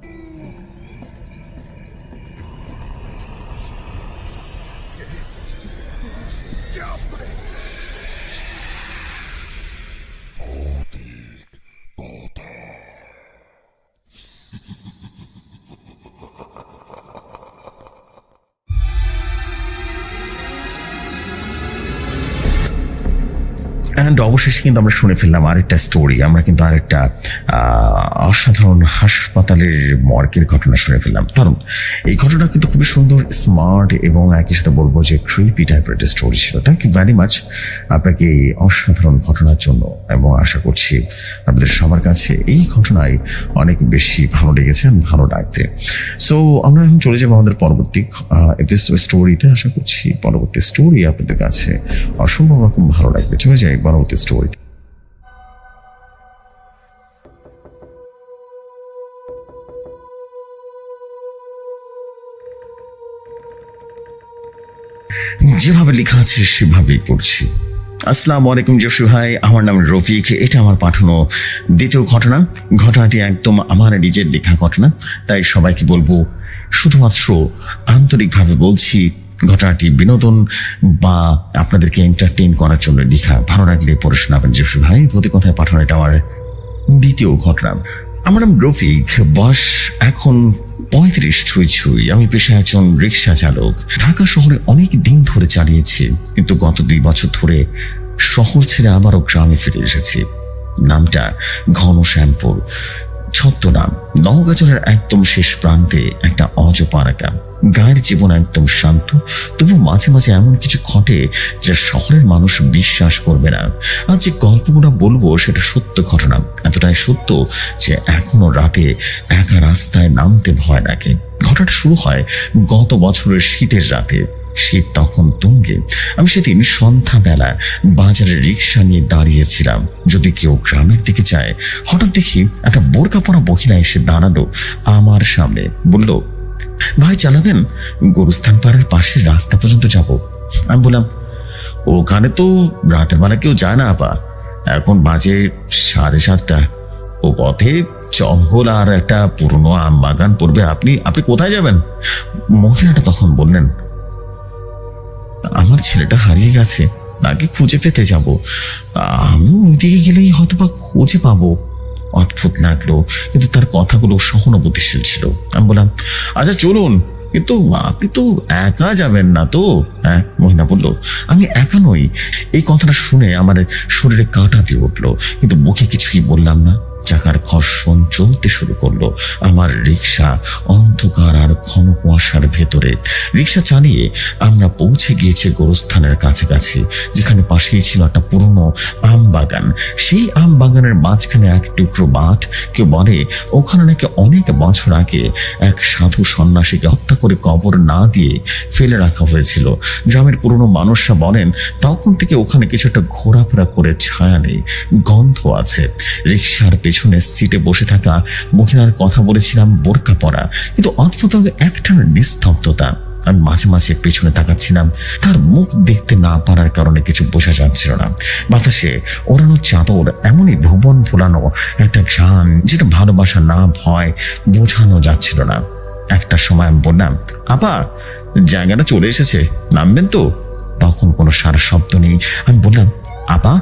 অ্যান্ড অবশেষে কিন্তু আমরা শুনে ফেললাম আরেকটা স্টোরি। আমরা কিন্তু আরেকটা অসাধারণ হাসপাতালের মর্গের ঘটনা শুনে ফেললাম। কারণ এই ঘটনা কিন্তু খুবই সুন্দর, স্মার্ট এবং একই সাথে বলবো যে ক্রিপি টাইপের একটা স্টোরি ছিল। থ্যাংক ইউ ভেরি মাচ আপনাকে এই অসাধারণ ঘটনার জন্য, এবং আশা করছি আপনাদের সবার কাছে এই ঘটনায় অনেক বেশি ভালো লেগেছে, ভালো লাগবে। সো আমরা এখন চলে যাবো আমাদের পরবর্তী স্টোরিতে। আশা করছি পরবর্তী স্টোরি আপনাদের কাছে অসম্ভব রকম ভালো লাগবে। চলে যাই পরবর্তী স্টোরি। যেভাবে লেখা আছে সেভাবেই পড়ছি। আসসালামু আলাইকুম জসু ভাই, আমার নাম রফিক। এটা আমার পাঠানো দ্বিতীয় ঘটনা। ঘটনাটি একদম আমার নিজের লেখা ঘটনা, তাই সবাইকে বলবো শুধুমাত্র আন্তরিকভাবে বলছি, ঘটনাটি বিনোদন বা আপনাদেরকে এন্টারটেইন করার জন্য লেখা। ভালো লাগলে পড়ে শোনাবেন জসু ভাই। প্রতি কথায় পাঠানো এটা আমার দ্বিতীয় ঘটনা। আমার নাম রফিক, বয়স এখন 35 ছুঁই ছুঁই। আমি পেশায় একজন রিক্সা চালক। ঢাকা শহরে অনেক দিন ধরে চালিয়েছি, কিন্তু গত 2 বছর ধরে শহর ছেড়ে আবারও গ্রামে ফিরে এসেছি। নামটা ঘনশ্যামপুর, ছদ্মনাম। নওগাঁচরের একদম শেষ প্রান্তে একটা অজপাড়া গ্রাম। গায়ের জীবন একদম শান্ত, তবু মাঝে মাঝে এমন কিছু ঘটে যা শহরের মানুষ বিশ্বাস করবে না। আর যে গল্পগুলো বলবো সেটা সত্য ঘটনা, এতটাই সত্য যে এখনো রাতে একা রাস্তায় নামতে ভয় লাগে। ঘটনাটা শুরু হয় গত বছরের শীতের রাতে। শীত তখন তুঙ্গে। আমি সেদিন সন্ধ্যাবেলা বাজারে রিক্সা নিয়ে দাঁড়িয়েছিলাম। যদি কেউ গ্রামের দিকে যায়, হঠাৎ দেখি একটা বোরকা পরা মহিলা এসে দাঁড়ালো আমার সামনে। বলল, ভাই চালাবেন? গরুস্থান পাড়ার পাশের রাস্তা পর্যন্ত যাব। আমি বললাম, ওখানে তো রাতের বেলা কেউ যায় না আপা, এখন বাজে 7:30। ও পথে জঙ্গল আর একটা পুরনো আম বাগান পড়বে। আপনি কোথায় যাবেন? মহিলাটা তখন বললেন, আমার ছেলেটা হারিয়ে গেছে, তাকে খুঁজে পেতে যাব। আমি ওইদিকে গেলেই হয়তো বা খুঁজে পাবো। অদ্ভুত লাগলো, কিন্তু তার কথাগুলো সহানুভূতিশীল ছিল। আমি বললাম, আচ্ছা চলুন, কিন্তু আপনি তো একা যাবেন না তো? হ্যাঁ, মহিলা বলল, আমি একা নই। এই কথাটা শুনে আমার শরীরে কাঁটা দিয়ে উঠলো, কিন্তু মুখে কিছুই বললাম না। চাকার ঘর্ষণ চলতে শুরু করলো। আমার রিক্সা অন্ধকার আর ঘন কুয়াশার ভেতরে। রিক্সা চালিয়ে আমরা পৌঁছে গিয়েছি গোরস্থানের কাছাকাছি, যেখানে পাশেই ছিল একটা পুরনো আম বাগান। সেই আম বাগানের মাঝখানে এক টুকরো মাঠ। কেউ বলে ওখানে নাকি অনেক বছর আগে এক সাধু সন্ন্যাসীকে হত্যা করে কবর না দিয়ে ফেলে রাখা হয়েছিল। গ্রামের পুরনো মানুষরা বলেন তখন থেকে ওখানে কিছু একটা ঘোরাফেরা করে ছায়া নেই, গন্ধ আছে। রিক্সার পেছনের সিটে বসে থাকা মহিলার কথা বলেছিলাম বোরকা পরা, কিন্তু অদ্ভুত একটা নিস্তব্ধতা। আমি মাঝে মাঝে পেছনে তাকাচ্ছিলাম, তার মুখ দেখতে না পারার কারণে কিছু বোঝা যাচ্ছিল না। বাতাসে ওড়ানো চাদর এমনই ভুবন ভোলানো একটা গান, যেটা ভালোবাসা না ভয় বোঝানো যাচ্ছিল না। একটা সময় আমি বললাম, আপা জায়গাটা চলে এসেছে, নামবেন তো? তখন কোনো সারা শব্দ নেই। আমি বললাম, আপা?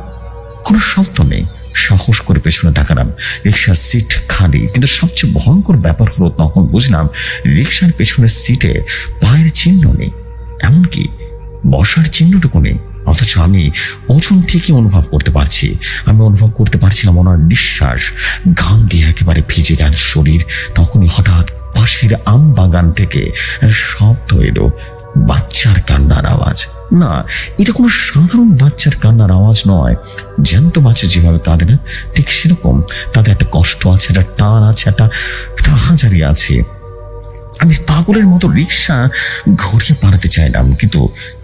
কোনো শব্দ নেই। সাহস করে পেছনে তাকালাম, রিক্সার সিট খালি। কিন্তু সবচেয়ে ভয়ঙ্কর ব্যাপার হলো তখন বুঝলাম রিক্সার পেছনের সিটে পায়ের চিহ্ন নেই, এমনকি বসার চিহ্নটুকু নেই। অথচ আমি ওজন ঠিকই অনুভব করতে পারছি। আমি অনুভব করতে পারছিলাম ওনার নিঃশ্বাস। ঘাম দিয়ে একেবারে ভিজে গেল শরীর। তখনই হঠাৎ পাশের আম বাগান থেকে শব্দ এলো, বাচ্চার কান্নার আওয়াজ। না, এটা কোনো সাধারণ বাচ্চার কান্নার আওয়াজ নয়। জ্যান্ত বাচ্চা যেভাবে কাঁদে না, ঠিক সেরকম তাদের একটা কষ্ট আছে, একটা টান আছে, একটা হাজারি আছে। আমি পাগলের মতো রিক্সা ঘুরিয়ে পালাতে চাইলাম, কিন্তু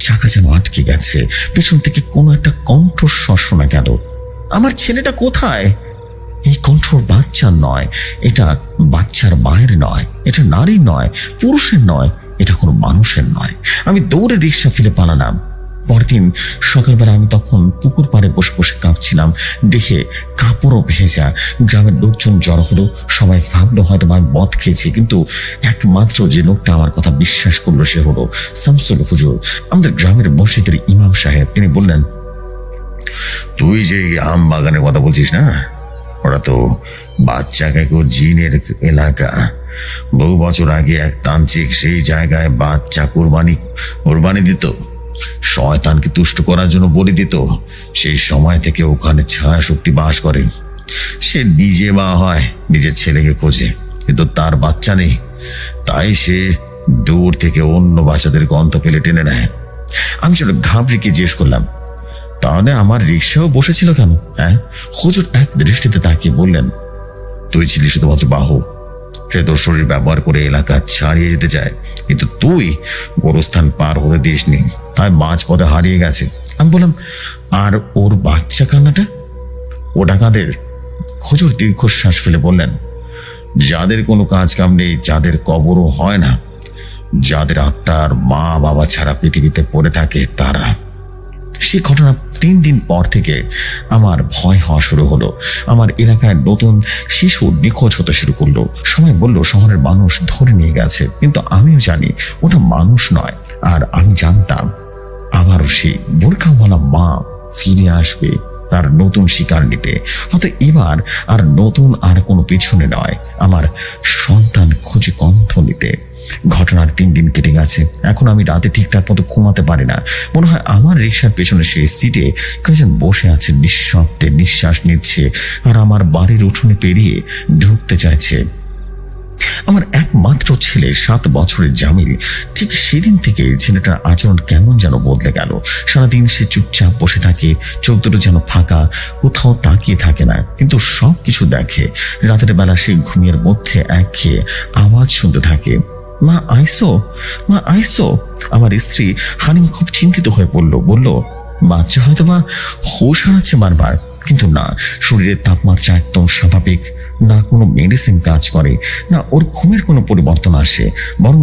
চাকা যেন আটকে গেছে। পেছন থেকে কোনো একটা কণ্ঠস্বর শোনা গেল, আমার ছেলেটা কোথায়? এই কণ্ঠ বাচ্চার নয়, এটা বাচ্চার মায়ের নয়, এটা নারীর নয়, পুরুষের নয়, এটা কোনো মানুষের নয়। আমি দৌড়ে রিক্সা ফিরে পালালাম। পরদিন সকালবেলা আমি তখন পুকুর পাড়ে বসে বসে কাঁপছিলাম, দেখে কাপড়ও ভেজা। গ্রামের লোকজন জড়ো হলো, সবাই ভাবলো হয়তো আমি মদ খেয়েছি, কিন্তু একমাত্র যে লোকটা আমার কথা বিশ্বাস করলো সে হলো শামসুল হুজুর, আমাদের গ্রামের মসজিদের ইমাম সাহেব। তিনি বললেন, তুই যে আম বাগানের কথা বলছিস না, ওরা তো বাচ্চাকে জিনের এলাকা। বহু বছর আগে এক তান্ত্রিক সেই জায়গায় বাচ্চা কোরবানি দিত, শয়তানকে তুষ্ট করার জন্য বলি দিত। সেই সময় থেকে ওখানে ছায়া শক্তি বাস করে। সে নিজে বা হয় নিজের ছেলেকে খোঁজে, কিন্তু তার বাচ্চা নেই, তাই সে দূর থেকে অন্য বাচ্চাদের গন্ধ পেলে টেনে নেয়। আমি সেটা ঘাবড়ে জিজ্ঞেস করলাম, তাহলে আমার রিক্সাও বসেছিল কেন? হ্যাঁ। হুজুর এক দৃষ্টিতে তাকিয়ে বললেন, তুই ছিলি শুধুমাত্র বাহক। সে তোর শরীর ব্যবহার করে এলাকা ছাড়িয়ে যেতে চায়, কিন্তু তুই গোরস্থান পার হতে দিসনি, তাই মাঝ পথে হারিয়ে গেছে। আমি বললাম, আর ওর বাচ্চা কান্নাটা, ওটা কাদের? হুজুর দীর্ঘশ্বাস ফেলে বললেন, যাদের কোনো কাজ কাম নেই, যাদের কবরও হয় না, যাদের আত্মার মা বাবা ছাড়া পৃথিবীতে পড়ে থাকে, তারা। সেই ঘটনা 3 দিন পর থেকে আমার ভয় হওয়া শুরু হলো। আমার এলাকায় নতুন শিশু নিখোঁজ হতে শুরু করলো। সবাই বলল শহরের মানুষ ধরে নিয়ে গেছে, কিন্তু আমিও জানি ওটা মানুষ নয়। আর আমি জানতাম আবারও সেই বোরখাওয়ালা মা ফিরে আসবে তার নতুন শিকার নিতে। হয়তো এবার আর নতুন আর কোনো পিছনে নয়, আমার সন্তান খুঁজে কণ্ঠ নিতে। ঘটনার 3 দিন কেটে গেছে। এখন আমি রাতে ঠিকঠাক মতো ঘুমাতে পারি না। মনে হয় আমার রিক্সার পেছনে সেই সিটে কয়েকজন বসে আছে, নিঃশব্দে নিঃশ্বাস নিচ্ছে, আর আমার বাড়ির উঠোনে পেরিয়ে ঢুকতে চাইছে। আমার একমাত্র ছেলে 7 বছরের জামিল। ঠিক সেদিন থেকে ছেলেটার আচরণ কেমন যেন বদলে গেল। সারাদিন সে চুপচাপ বসে থাকে, চোখ দুটো যেন ফাঁকা, কোথাও তাকিয়ে থাকে না, কিন্তু সব কিছু দেখে। রাতের বেলা সে ঘুমের মধ্যে একঘেয়ে আওয়াজ শুনতে থাকে, মা আইসো, মা আইসো। আমার স্ত্রী হানিমা খুব চিন্তিত হয়ে বলল, বাচ্চা হয়তো বা হুঁশ হারাচ্ছে বারবার। কিন্তু না, শরীরের তাপমাত্রা একদম স্বাভাবিক, না কোনো মেডিসিন কাজ করে, না ওর ঘুমের কোনো পরিবর্তন আসে। বরং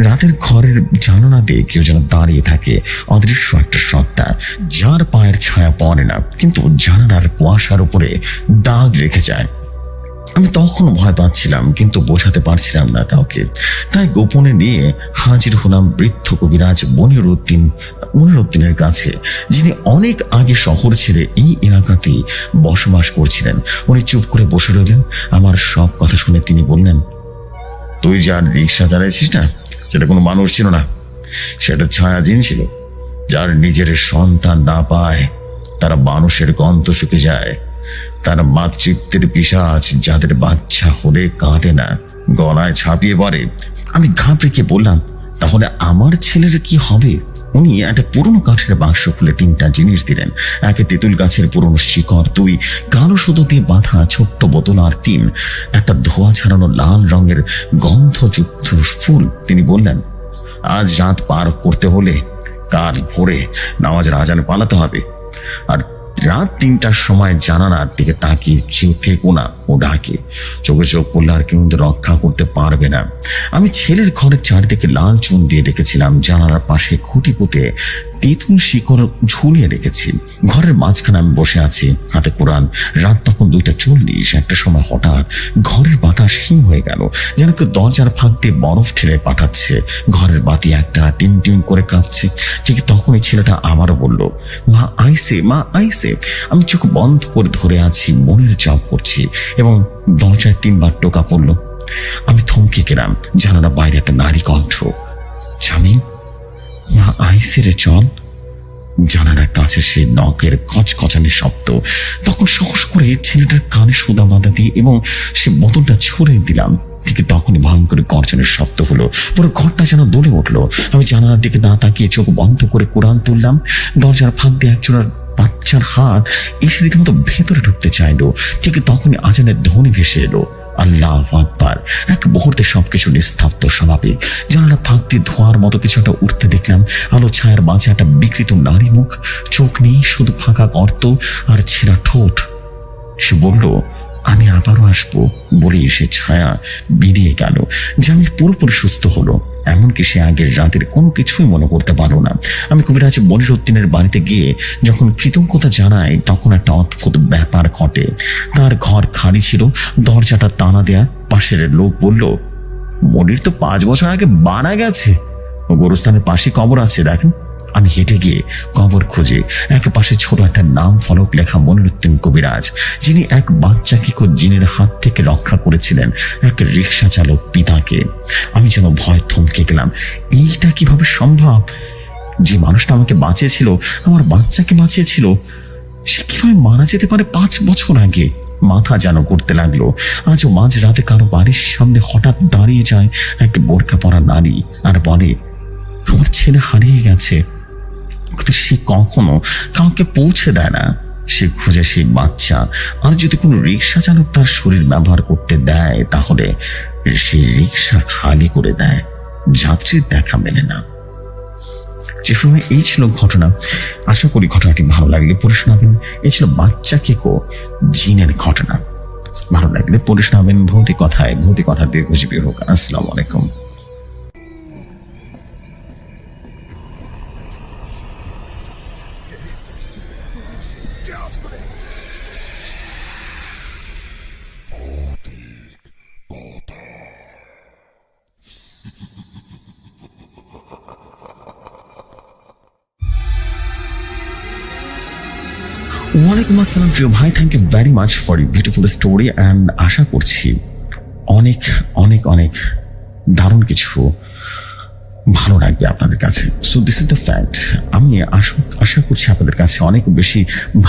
রাতের ঘরের জানালা দিয়ে কেউ যেন দাঁড়িয়ে থাকে, অদৃশ্য একটা সত্তা, যার পায়ের ছায়া পড়ে না, কিন্তু জানালার কুয়াশার উপরে দাগ রেখে যায়। আমি তখনও ভয় পাচ্ছিলাম, কিন্তু বোঝাতে পারছিলাম না কাউকে। তাই গোপনে নিয়ে হাজির হলাম বৃদ্ধ কবিরাজ মনির উদ্দিন মনিরুদ্দিনের কাছে, যিনি অনেক আগে শহর ছেড়ে এই এলাকাতেই বসবাস করছিলেন। উনি চুপ করে বসে রইলেন। আমার সব কথা শুনে তিনি বললেন, তুই যার রিক্সা চালাইছিস না, সেটা কোনো মানুষ ছিল না, সেটা ছায়াজিন ছিল। যার নিজের সন্তান না পায়, তারা মানুষের গন্ধ শুকে যায়। তারা মাতৃত্বের পিশাচ, যাদের বাচ্চা হলে কাঁদে না, গলায় ছাপিয়ে পড়ে। আমি ঘাবড়ে গিয়ে বললাম, তাহলে আমার ছেলের কি হবে? উনি একটা পুরনো কাঠের বাক্স খুলে 3টা জিনিস দিলেন। একে তেঁতুল গাছের পুরনো শিকড়, 2 কালো সুতো দিয়ে বাঁধা ছোট্ট বোতল, আর 3 একটা ধোয়া ছাড়ানো লাল রঙের গন্ধযুক্ত ফুল। তিনি বললেন, আজ রাত পার করতে হলে কাল ভোরে নামাজের আজানে পালাতে হবে। আর রাত 3টার সময় জানালার দিকে তাকিয়ে কেউ থেকো না, ও ডাকে। চোখে চোখ পড়লে আর কেউ রক্ষা করতে পারবে না। আমি ছেলের ঘরের চারদিকে লাল চুন দিয়ে রেখেছিলাম। জানালার পাশে খুঁটি পুঁতে তেঁতুল শিকড় ঝুলিয়ে রেখেছি। ঘরের মাঝখানে আমি বসে আছি, হাতে কোরআন। রাত তখন 2:40। একটা সময় হঠাৎ ঘরের বাতাস হিম হয়ে গেল, যেন কেউ দরজার ফাঁক দিয়ে বরফ ঠেলে পাঠাচ্ছে। ঘরের বাতি একটা টিম টিম করে কাঁপছে। ঠিক তখনই ছেলেটা আবারও বলল, মা আইসে, মা আইসে। আমি চোখ বন্ধ করে ধরে আছি, মনের জপ করছি, এবং দরজায় 3বার টোকা পড়ল। আমি থমকে গেলাম। জানালা বাইরে একটা নারী কণ্ঠ, জামিন, মা আইসে রে, চল। জানালার কাছে সে নখের কচকচানি শব্দ। তখন সাহস করে ছেলেটার কানে সুদা বাঁধা দিয়ে এবং সে বোতলটা ছুড়ে দিলাম। ঠিক তখনই ভয়ঙ্কর গর্জনের শব্দ হলো। পুরো ঘরটা যেন দোলে উঠলো। আমি জানালার দিকে না তাকিয়ে চোখ বন্ধ করে কোরআন তুললাম। দরজার ফাঁক দিয়ে একজনের বাচ্চার হাত এসে রীতিমতো ভেতরে ঢুকতে চাইলো। ঠিক তখনই আজানের ধ্বনি ভেসে এলো, আল্লাহু আকবার। এক মুহূর্তে সবকিছু নিস্তব্ধ, স্বাভাবিক। জানালা ফাঁক দিয়ে ধোঁয়ার মতো কিছু একটা উঠতে দেখলাম। আলো ছায়ার মাঝে একটা বিকৃত নারী মুখ, চোখ নেই, শুধু ফাঁকা গর্ত আর ছেঁড়া ঠোঁট। সে বলল, আমি আবারও আসবো বলে সে ছায়া বেরিয়ে গেল। জামিল পুরোপুরি সুস্থ হলো, এমনকি সে আগের রাতের কোনো কিছুই মনে করতে পারলো না। আমি কবিরাজ মনিরুদ্দিনের বাড়িতে গিয়ে যখন কৃতজ্ঞতা জানাই, তখন একটা অদ্ভুত ব্যাপার ঘটে। তার ঘর খালি ছিল, দরজাটা টানা দেয়া। পাশের লোক বলল, মনির তো 5 বছর আগে মারা গেছে, গোরস্থানের পাশে কবর আছে, দেখেন। আমি হেঁটে গিয়ে কবর খুঁজে এক পাশে ছোট একটা নাম ফলক লেখা, মনিরুদ্দিন কবিরাজ, যিনি এক বাচ্চাকে জিনের হাত থেকে রক্ষা করেছিলেন এক রিক্সা চালক পিতাকে। আমি যেন ভয় থমকে গেলাম। এইটা কিভাবে সম্ভব? যে মানুষটা আমাকে বাঁচিয়েছিল, আমার বাচ্চাকে বাঁচিয়েছিল, সে কিভাবে মারা যেতে পারে 5 বছর আগে? মাথা যেন করতে লাগলো। আজও মাঝ রাতে কারো বাড়ির সামনে হঠাৎ দাঁড়িয়ে যায় এক বোরকা পরা নারী আর বলে, আমার ছেলে হারিয়ে গেছে। কিন্তু সে কখনো কাউকে পৌঁছে দেয় না। সে খুঁজে সেই বাচ্চা। আর যদি কোনো রিক্সা চালক তার শরীর ব্যবহার করতে দেয়, তাহলে সে রিক্সা খালি করে দেয়, যাত্রীর দেখা মেলে না। যে সময় এই ছিল ঘটনা। আশা করি ঘটনাটি ভালো লাগলে পড়ে শোনাবেন। এই ছিল বাচ্চা কেকো জিনের ঘটনা। ভালো লাগলে পড়ে শোনাবেন। ভৌতিক কথায়, ভৌতিক কথা দীর্ঘজীবী হোক। আসসালামু আলাইকুম। ওয়ালাইকুম আসসালাম প্রিয় ভাই, thank you very much for you beautiful story. And আশা করছি অনেক অনেক অনেক দারুণ কিছু ভালো লাগবে আপনাদের কাছে। So this is the fact. আমি আশা করছি আপনাদের কাছে অনেক বেশি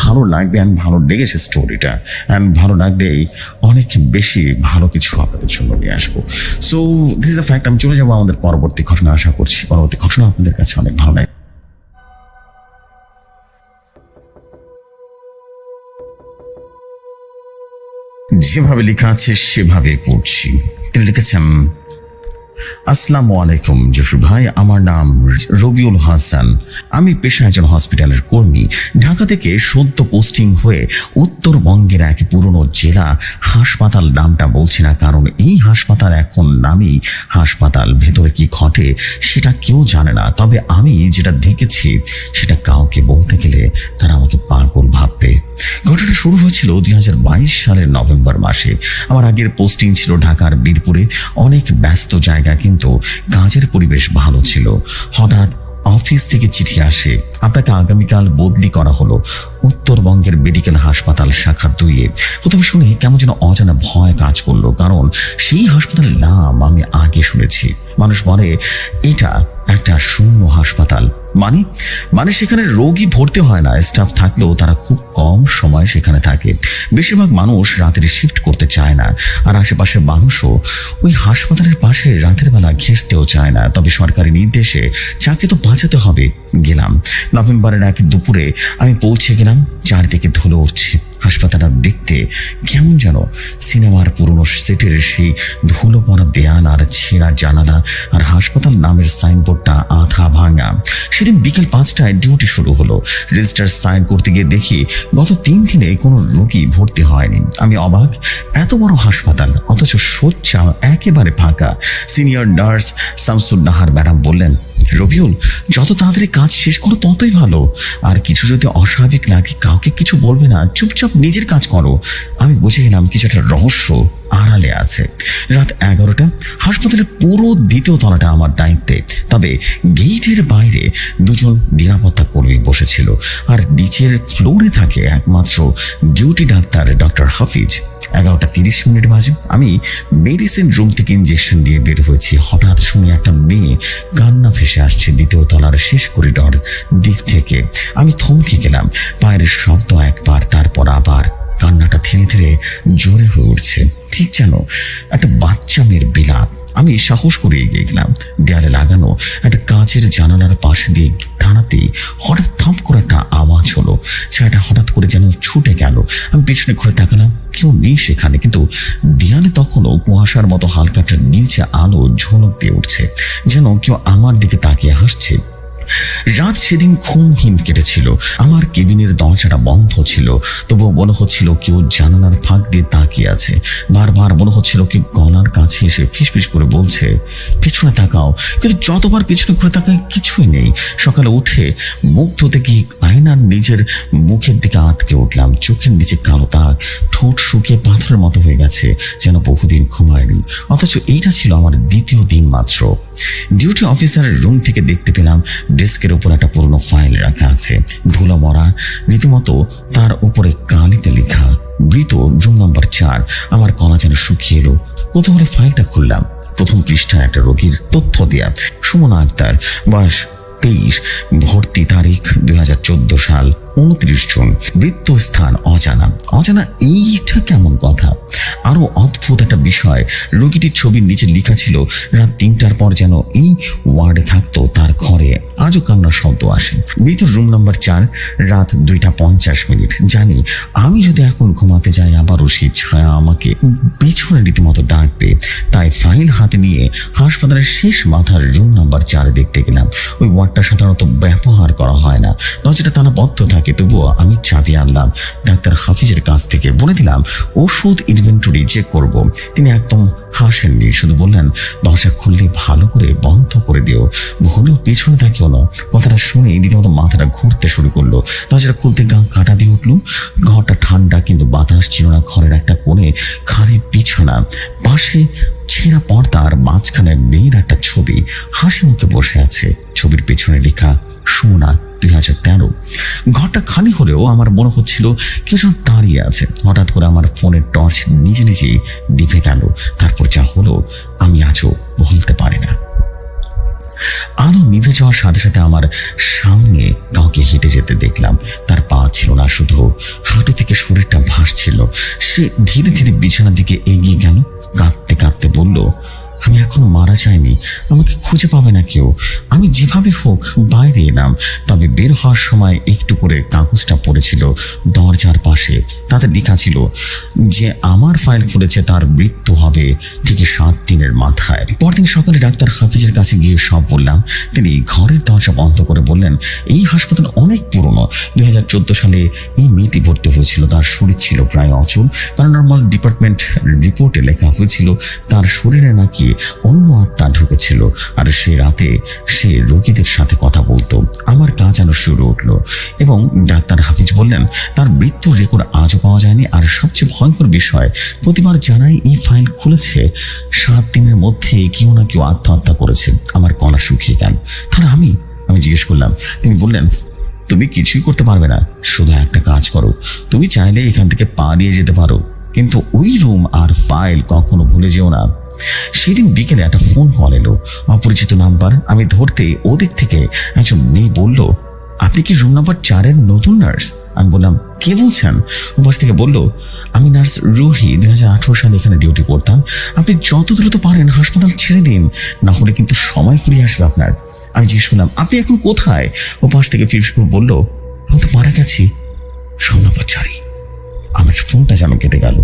ভালো লাগবে। অ্যান্ড ভালো লেগেছে স্টোরিটা। অ্যান্ড ভালো লাগলেই অনেক বেশি ভালো কিছু আপনাদের জন্য নিয়ে আসবো। So this is the fact. আমি চলে যাবো আমাদের পরবর্তী ঘটনা। আশা করছি পরবর্তী ঘটনা আপনাদের কাছে অনেক ভালো লাগে। যেভাবে লেখা আছে সেভাবে পড়ছি। তিনি লিখেছেন, আসসালামু আলাইকুম জসু ভাই, আমার নাম রবিউল হাসান। আমি পেশায় একজন হসপিটালের কর্মী। ঢাকা থেকে সদ্য পোস্টিং হয়ে উত্তরবঙ্গের এক পুরনো জেলা হাসপাতাল, নামটা বলছি না কারণ এই হাসপাতাল এখন নামই হাসপাতাল। ভেতরে কি ঘটে সেটা কেউ জানে না। তবে আমি যেটা দেখেছি সেটা কাউকে বলতে গেলে তারা আমাকে পাগল ভাববে। ঘটনাটা শুরু হয়েছিল 2022 সালের নভেম্বর মাসে। আমার আগের পোস্টিং ছিল ঢাকার বীরপুরে। অনেক ব্যস্ত জায়গা, কিন্তু কাজের পরিবেশ ভালো ছিল। হঠাৎ অফিস থেকে চিঠি আসে, আপনাকে আগামীকাল বদলি করা হলো উত্তরবঙ্গের মেডিকেল হাসপাতাল শাখা 2-এ। প্রথমে শুনে কেমন যেন অজানা ভয় কাজ করলো, কারণ সেই হাসপাতালের নাম আমি আগে শুনেছি। মানুষ বলে এটা একটা শূন্য হাসপাতাল, মানে মানে সেখানে রোগী ভর্তি হয় না, স্টাফ থাকলেও তারা খুব কম সময় সেখানে থাকে। বেশিরভাগ মানুষ রাতের শিফট করতে চায় না, আর আশেপাশের মানুষও ওই হাসপাতালের পাশে রাতের বেলা ঘেঁষতেও চায় না। তবে সরকারি নির্দেশে চাকরি তো বাঁচাতে হবে। গেলাম। নভেম্বরের এক দুপুরে আমি পৌঁছে গেলাম। চারিদিকে ধুলো উঠছে। হাসপাতালটা দেখতে কেমন যেন সিনেমার পুরনো সেটের সেই ধুলো পড়া দেয়াল আর ছেঁড়া জানালা, আর হাসপাতাল নামের সাইনবোর্ডটা আধা ভাঙা। সেদিন বিকেল 5টায় ডিউটি শুরু হলো। রেজিস্টার সাইন করতে গিয়ে দেখি গত 3 দিনে কোনো রোগী ভর্তি হয়নি। আমি অবাক, এত বড় হাসপাতাল অথচ শয্যা একেবারে ফাঁকা। Senior nurse Shamsun Nahar madam বললেন, রবিউল, যত তাড়াতাড়ি কাজ শেষ করো ততই ভালো। আর কিছু যদি অস্বাভাবিক লাগে কাউকে কিছু বলবে না, চুপচাপ নিজের কাজ করো। আমি বুঝে গেলাম কিছু একটা রহস্য আড়ালে আছে। রাত 11টা। হাসপাতালের পুরো 2য় তলাটা আমার দায়িত্বে। তবে গেটের বাইরে 2জন নিরাপত্তা কর্মী বসেছিল, আর নিচের ফ্লোরে থাকে একমাত্র ডিউটি ডাক্তার ডক্টর হাফিজ। 11:30 বাজে। আমি মেডিসিন রুম থেকে ইঞ্জেকশন দিয়ে বের হয়েছি। হঠাৎ শুনে একটা মেয়ে কান্না ভেসে আসছে 2য় তলার শেষ করিডর দিক থেকে। আমি থমকে গেলাম। পায়ের শব্দ একবার, তারপর আবার। কান্নাটা ধীরে ধীরে জোরে হয়ে উঠছে, ঠিক যেন একটা বাচ্চা মেয়ের বিলাপ। আমি সাহস করে এগিয়ে গেলাম। দেয়ালে লাগানো একটা কাঁচের জানালার পাশে দিয়ে টানাতেই হঠাৎ থাপ করে একটা আওয়াজ হলো। ছায়াটা হঠাৎ করে যেন ছুটে গেল। আমি পেছনে ঘুরে তাকালাম, কেউ নেই সেখানে, কিন্তু দেয়ালে তখনও কুয়াশার মতো হালকা একটা নীলচে আলো ঝলক দিয়ে উঠছে, যেন কেউ আমার দিকে তাকিয়ে হাসছে। রাত সেদিন ঘুমহীন কেটেছিল। আমার কেবিনের দরজাটা বন্ধ ছিল, তবুও মনে হচ্ছিল কেউ জানালার ফাঁক দিয়ে তাকিয়ে আছে। বারবার মনে হচ্ছিল কেউ গলার কাছে এসে ফিসফিস করে বলছে, পিছনে তাকাও। কিন্তু যতবার পিছনে ঘুরে তাকাই কিছুই নেই। সকালে উঠে মুখ ধুতে গিয়ে আয়নার নিজের মুখের দিকে আটকে উঠলাম। চোখের নিচে কালো দাগ, ঠোঁট শুকিয়ে পাথরের মতো হয়ে গেছে, যেন বহুদিন ঘুমায়নি। অথচ এইটা ছিল আমার 2য় দিন মাত্র। ডিউটি অফিসারের রুম থেকে দেখতে পেলাম ডেস্কের উপর একটা পুরনো ফাইল রাখা আছে, ধুলো মরা, রীতিমতো তার উপরে কালিতে লেখা মৃত রুম নম্বর 4। আমার গলা যেন শুকিয়ে এলো। প্রথমে ফাইলটা খুললাম। প্রথম পৃষ্ঠায় একটা রোগীর তথ্য দেয়া, সুমনা আক্তার, বয়স 23, ভর্তি তারিখ 2014 সাল, 29 জুন, মৃত্যু স্থান অজানা। অজানা এইটা কেমন কথা? আরো অদ্ভুত একটা বিষয়, রোগীটির ছবির নিচে লেখা ছিল রাত 3টার পর যেন এই ওয়ার্ডে থাকতো তার ঘরে আজও কান্নার শব্দ আসে। মৃত রুম নাম্বার 4, রাত 2:50। জানি আমি যদি এখন ঘুমাতে যাই আবারও সেই ছায়া আমাকে পেছনে রীতিমতো ডাকবে। তাই ফাইল হাতে নিয়ে হাসপাতালের শেষ মাথার রুম নাম্বার 4 দেখতে গেলাম। ওই ওয়ার্ডটা সাধারণত ব্যবহার করা হয় না, দরজাটা তালাবদ্ধ থাকে। তবুও আমি চাবি আনলাম ডাক্তার হাফিজের কাছ থেকে। বলে দিলাম ওষুধ ইনভেন্টরি চেক করব। তিনি একদম হাসেননি, শুধু বললেন, দরজা খুললে ভালো করে বন্ধ করে দিও, ভুলেও পেছনে তাকিও না। কথাটা শুনে রীতিমতো মাথাটা ঘুরতে শুরু করলো। দরজাটা খুলতে গা কাটা দিয়ে উঠলো। ঘরটা ঠান্ডা, কিন্তু বাতাস ছিল না। ঘরের একটা কোণে খালি বিছানা, পাশে ছেঁড়া পর্দা, আর মাঝখানে মেয়ের একটা ছবি হাসি মুখে বসে আছে। ছবির পেছনে লেখা সুমনা 2013। ঘরটা খালি হলেও আমার মনে হচ্ছিল কেউ যেন দাঁড়িয়ে আছে। হঠাৎ করে আমার ফোনের টর্চ নিজে নিজেই নিভে গেল। তারপর যা হলো আমি আজও বলতে পারি না। আলো নিভে যাওয়ার সাথে সাথে আমার সামনে কাউকে হেঁটে যেতে দেখলাম। তার পা ছিল না, শুধু হাঁটু থেকে শরীরটা ভাসছিল। সে ধীরে ধীরে বিছানার দিকে এগিয়ে গেল। কাঁদতে কাঁদতে বলল, আমি এখনো মারা যাইনি, আমাকে খুঁজে পাবে না কেউ। আমি যেভাবে হোক বাইরে এলাম। তবে বের হওয়ার সময় একটু করে কাগজটা পড়েছিল দরজার পাশে। তাতে লেখা ছিল যে আমার ফাইল খুলেছে তার মৃত্যু হবে ঠিক 7 দিনের মাথায়। পরদিন সকালে ডাক্তার হাফিজের কাছে গিয়ে সব বললাম। তিনি ঘরের দরজা বন্ধ করে বললেন, এই হাসপাতাল অনেক পুরনো। 2014 সালে এই মেয়েটি ভর্তি হয়েছিল। তার শরীর ছিল প্রায় অচল। প্যারানরমাল ডিপার্টমেন্ট রিপোর্টে লেখা হয়েছিল তার শরীরে নাকি অন্য আত্মা ঢুকেছিল, আর সে রাতে সে রোগীদের সাথে কথা বলতো। আমার কাজ যেন শুরু উঠলো। এবং ডাক্তার হাফিজ বললেন, তার মৃত্যুর রেকর্ড আজও পাওয়া যায়নি। আর সবচেয়ে ভয়ঙ্কর বিষয়, প্রতিবার জানাই এই ফাইল খুলেছে 7 দিনের মধ্যে কেউ না কেউ আত্মহত্যা করেছে। আমার গলা শুকিয়ে গেল। তাহলে আমি আমি জিজ্ঞেস করলাম। তিনি বললেন, তুমি কিছুই করতে পারবে না, শুধু একটা কাজ করো, তুমি চাইলে এখান থেকে পা দিয়ে যেতে পারো, কিন্তু ওই রুম আর ফাইল কখনো ভুলে যেও না। সেদিন বিকেলে একটা ফোন কল এলো, অপরিচিত নাম্বার। আমি ধরতে ওদিক থেকে একজন মেয়ে বলল, আপনি কি রুম নাম্বার 4-এর নতুন নার্স? আমি বললাম, কে বলছেন? ওপাশ থেকে বলল, আমি নার্স রুহি, 2018 সালে এখানে ডিউটি করতাম। আপনি যত দ্রুত পারেন হাসপাতাল ছেড়ে দিন, না হলে কিন্তু সময় ফুরিয়ে আসবে আপনার। আমি জিজ্ঞেস করলাম, আপনি এখন কোথায়? ওপাশ থেকে ফিরফির করে বলল, আমি তো মারা গেছি। রুম নাম্বার 4-ই। আমার ফোনটা যেন কেটে গেল।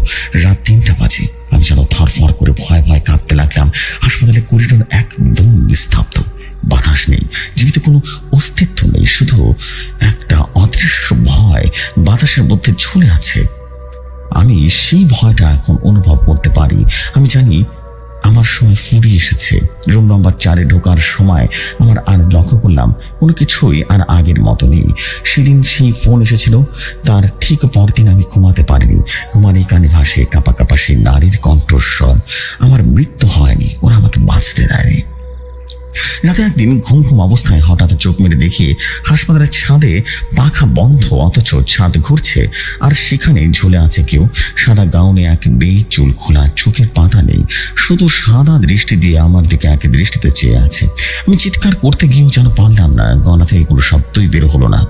রাত 3টা বাজে। আমি যেন থরফর করে ভয় ভয় কাঁপতে লাগলাম। হাসপাতালের করিডোর একদম নিস্তব্ধ, বাতাস নেই, জীবিত কোনো অস্তিত্ব নেই, শুধু একটা অদৃশ্য ভয় বাতাসের মধ্যে ঝুলে আছে। আমি সেই ভয়টা এখন অনুভব করতে পারি। আমি জানি আমার সময় ফুরিয়ে এসেছে। রুম নাম্বার 4-এ ঢোকার সময় আমার আর লক্ষ্য করলাম কোনো কিছুই আর আগের মতো নেই। সেদিন সেই ফোন এসেছিল, তার ঠিক পরদিন আমি ঘুমাতে পারিনি। ঘুমানি কানে ভাসে কাঁপা কাঁপা সেই নারীর কণ্ঠস্বর। আমার মৃত্যু হয়নি, ওরা আমাকে বাঁচতে দেয়নি। রাতে একদিন ঘুম ঘুম অবস্থায় হঠাৎ চোখ মেরে দেখি হাসপাতালের ছাদে পাখা বন্ধ, অথচ ছাদ ঘুরছে, আর সেখানে ঝুলে আছে কেউ। সাদা গাউনে, এক বেয়ে চুল খোলা, চোখের পাতা নেই, শুধু সাদা দৃষ্টি দিয়ে আমার দিকে এক দৃষ্টিতে চেয়ে আছে। আমি চিৎকার করতে গিয়েও যেন পারলাম না, গলা থেকে কোনো শব্দই বের হলো না।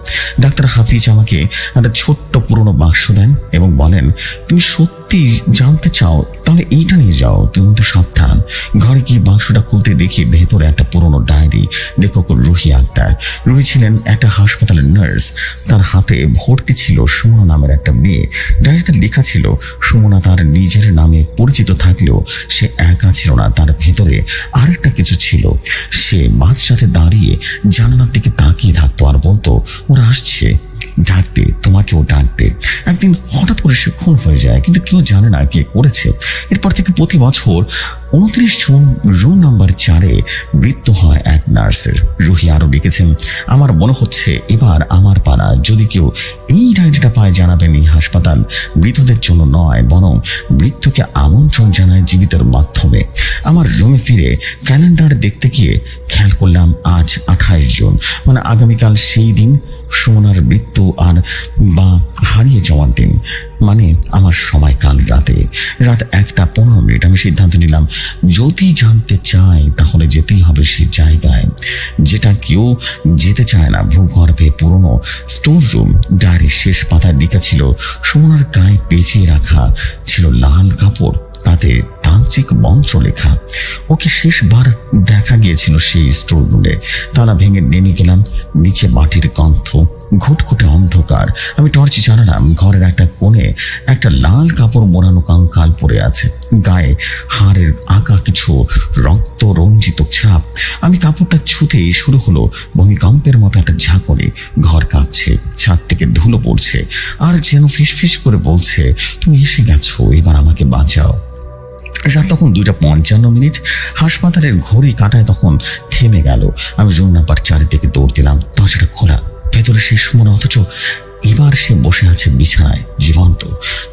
ডাক্তার হাফিজ আমাকে একটা ছোট্ট পুরনো বাক্স দেন এবং বলেন, তুমি সত্যি জানতে চাও তাহলে এইটা নিয়ে যাও, তুমি তো সাবধান। ঘরে গিয়ে বাক্সটা খুলতে দেখি ভেতরে একটা পুরনো ডায়েরি। লেখক রুহি আক্তার। রুহি ছিলেন একটা হাসপাতালের নার্স। তার হাতে ভর্তি ছিল সুমনা নামের একটা মেয়ে। ডায়েরিতে লেখা ছিল, সুমনা তার নিজের নামে পরিচিত থাকলেও সে একা ছিল না, তার ভেতরে আরেকটা কিছু ছিল। সে মাঝ সাথে দাঁড়িয়ে জানালার দিকে তাকিয়ে থাকতো আর বলতো, ওরা আসছে, ডাকবে, তোমাকেও ডাকবে। একদিন হঠাৎ করে সে খুন হয়ে যায়, কিন্তু কেউ জানে না কে করেছে। এরপর থেকে প্রতি বছর 29 জুন রুম নাম্বার 4-এ মৃত্যু হয় এক নার্সের। রুহি আরো লিখেছেন, আমার মনে হচ্ছে এবার আমার পাড়া, যদি কেউ এই ডায়েরিটা পায় জানাবেন। এই হাসপাতাল মৃতদের জন্য নয়, বরং মৃত্যুকে আমন্ত্রণ জানায় জীবিতের মাধ্যমে। আমার রুমে ফিরে ক্যালেন্ডার দেখতে গিয়ে খেয়াল করলাম আজ 28 জুন, মানে আগামীকাল সেই দিন সুমনার মৃত্যু আর বা হারিয়ে যাওয়ার দিন। মানে আমার সময় কাল রাতে, রাত 1:15। আমি সিদ্ধান্ত নিলাম, যদি জানতে চাই তাহলে যেতেই হবে সে জায়গায় যেটা কেউ যেতে চায় না, ভূগর্ভে পুরনো স্টোর রুম। ডায়েরির শেষ পাতায় লেখা ছিল, সুমনার গায়ে পেঁচিয়ে রাখা ছিল লাল কাপড়, তাতে তান্ত্রিক মন্ত্র লেখা। ওকে শেষবার দেখা গিয়েছিল সেই স্টোর রুমে। তালা ভেঙে নেমে গেলাম নিচে। মাটির গন্ধ, ঘুটঘুটে অন্ধকার। আমি টর্চ জ্বালালাম। ঘরের একটা কোণে একটা লাল কাপড় মোড়ানো কঙ্কাল পড়ে আছে, গায়ে হাড়ের আঁকা কিছু রক্ত রঞ্জিত ছাপ। আমি কাপড়টা ছুতে শুরু হলো ভূমিকম্পের মতো একটা ঝাঁকুনি। ঘর কাঁপছে, ছাদ থেকে ধুলো পড়ছে, আর যেন ফিসফিস করে বলছে, তুমি এসে গেছো, এবার আমাকে বাঁচাও। রাত তখন 2:55। হাসপাতালের ঘড়ি কাটায় তখন থেমে গেল। আমি রুম নাম্বার 4 থেকে দৌড় দিলাম। দরজাটা খোলা, ভেতরে সে সুমনা, অথচ এবার সে বসে আছে বিছানায়, জীবন্ত,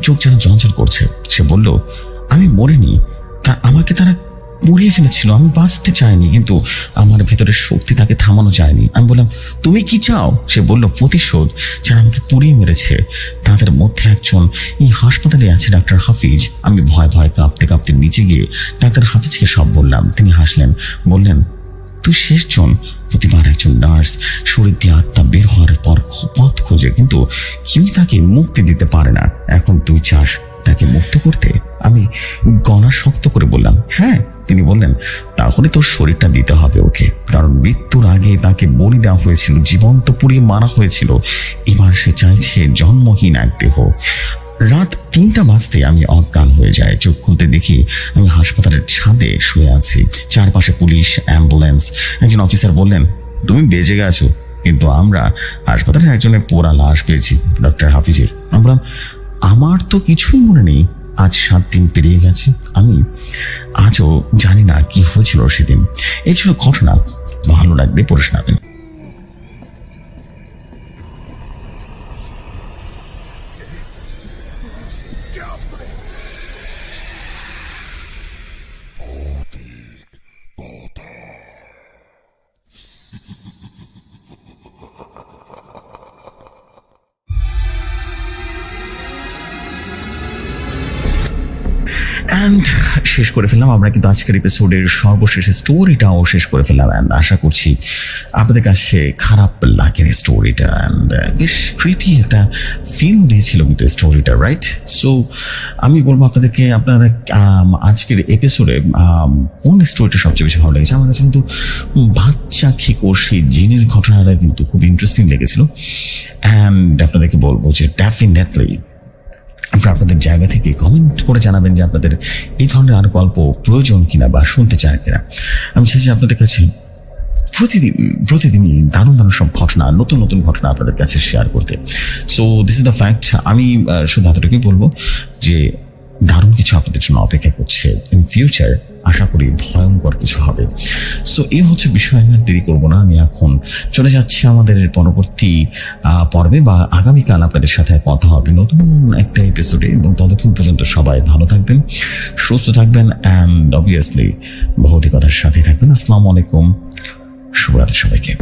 চোখ যেন জ্বলজ্বল করছে। সে বলল, আমি মরিনি, আমাকে তারা পুড়িয়ে ফেলেছিল, আমি বাঁচতে চাইনি, কিন্তু আমার ভেতরে শক্তি তাকে থামানো যায়নি। আমি বললাম, তুমি কি চাও? সে বলল, প্রতিশোধ, যারা আমাকে পুড়িয়ে মেরেছে তাদের মধ্যে একজন এই হাসপাতালে আছে, ডাক্তার হাফিজ। আমি ভয় ভয় কাঁপতে কাঁপতে নিচে গিয়ে ডাক্তার হাফিজকে সব বললাম। তিনি হাসলেন, বললেন, তুই শেষজন। প্রতিবার একজন নার্স শরীর দিয়ে আত্মা বের হওয়ার পর পথ খোঁজে, কিন্তু কেউ তাকে মুক্তি দিতে পারে না। এখন তুই চাস তাকে মুক্ত করতে? আমি গলা শক্ত করে বললাম, হ্যাঁ। তিনি বললেন, তাহলে তোর শরীরটা দিতে হবে ওকে, কারণ মৃত্যুর আগে তাকে বলি দেওয়া হয়েছিল, জীবন্ত পুড়িয়ে মারা হয়েছিল। এবার সে চাইছে জন্মহীন এক দেহ। রাত 3টা বাজতে আমি অজ্ঞান হয়ে যাই। চোখ খুলতে দেখি আমি হাসপাতালের ছাদে শুয়ে আছি, চারপাশে পুলিশ, অ্যাম্বুলেন্স। একজন অফিসার বললেন, তুমি বেঁচে গেছো, কিন্তু আমরা হাসপাতালের একজনের পোড়া লাশ পেয়েছি, ডক্টর হাফিজের। আমি বললাম, আমার তো কিছুই মনে নেই, আজ 7 দিন পেরিয়ে গেছে, আমি আজও জানি না কি হয়েছিল সেদিন। এই ছিল ঘটনা। ভালো লাগবে পড়ে শোনাবেন। অ্যান্ড শেষ করে ফেললাম আমরা কিন্তু আজকের এপিসোডের সর্বশেষ স্টোরিটাও শেষ করে ফেললাম। অ্যান্ড আশা করছি আপনাদের কাছে খারাপ লাগেনি স্টোরিটা, অ্যান্ড বেশ ক্রিপি একটা ফিল দিয়েছিল কিন্তু স্টোরিটা, রাইট? সো আমি বলবো আপনাদেরকে আপনারা আজকের এপিসোডে কোন স্টোরিটা সবচেয়ে বেশি ভালো লেগেছে। আমার কাছে কিন্তু বাচ্চা খিকো সেই জিনের ঘটনাটা কিন্তু খুব ইন্টারেস্টিং লেগেছিল। অ্যান্ড আপনাদেরকে বলবো যে ডেফিনেটলি আপনারা আপনাদের জায়গা থেকে কমেন্ট করে জানাবেন যে আপনাদের এই ধরনের আর গল্প প্রয়োজন কিনা বা শুনতে চান কিনা। আমি চাই যে আপনাদের কাছে প্রতিদিনই দারুণ সব ঘটনা, নতুন নতুন ঘটনা আপনাদের কাছে শেয়ার করতে। So this is the fact. আমি শুধু এতটুকুই বলবো যে দারুণ কিছু আপনাদের জন্য অপেক্ষা করছে ইন ফিউচার। আশা করি ভয়ঙ্কর কিছু হবে। সো এই হচ্ছে বিষয়, আমি আর দেরি করবো না। আমি এখন চলে যাচ্ছি আমাদের পরবর্তী পর্বে বা আগামীকাল আপনাদের সাথে কথা হবে নতুন একটা এপিসোডে, এবং ততক্ষণ পর্যন্ত সবাই ভালো থাকবেন, সুস্থ থাকবেন, অ্যান্ড অবভিয়াসলি ভৌতিকতার সাথে থাকবেন। আসসালামু আলাইকুম, শুভরাত্রি সবাইকে।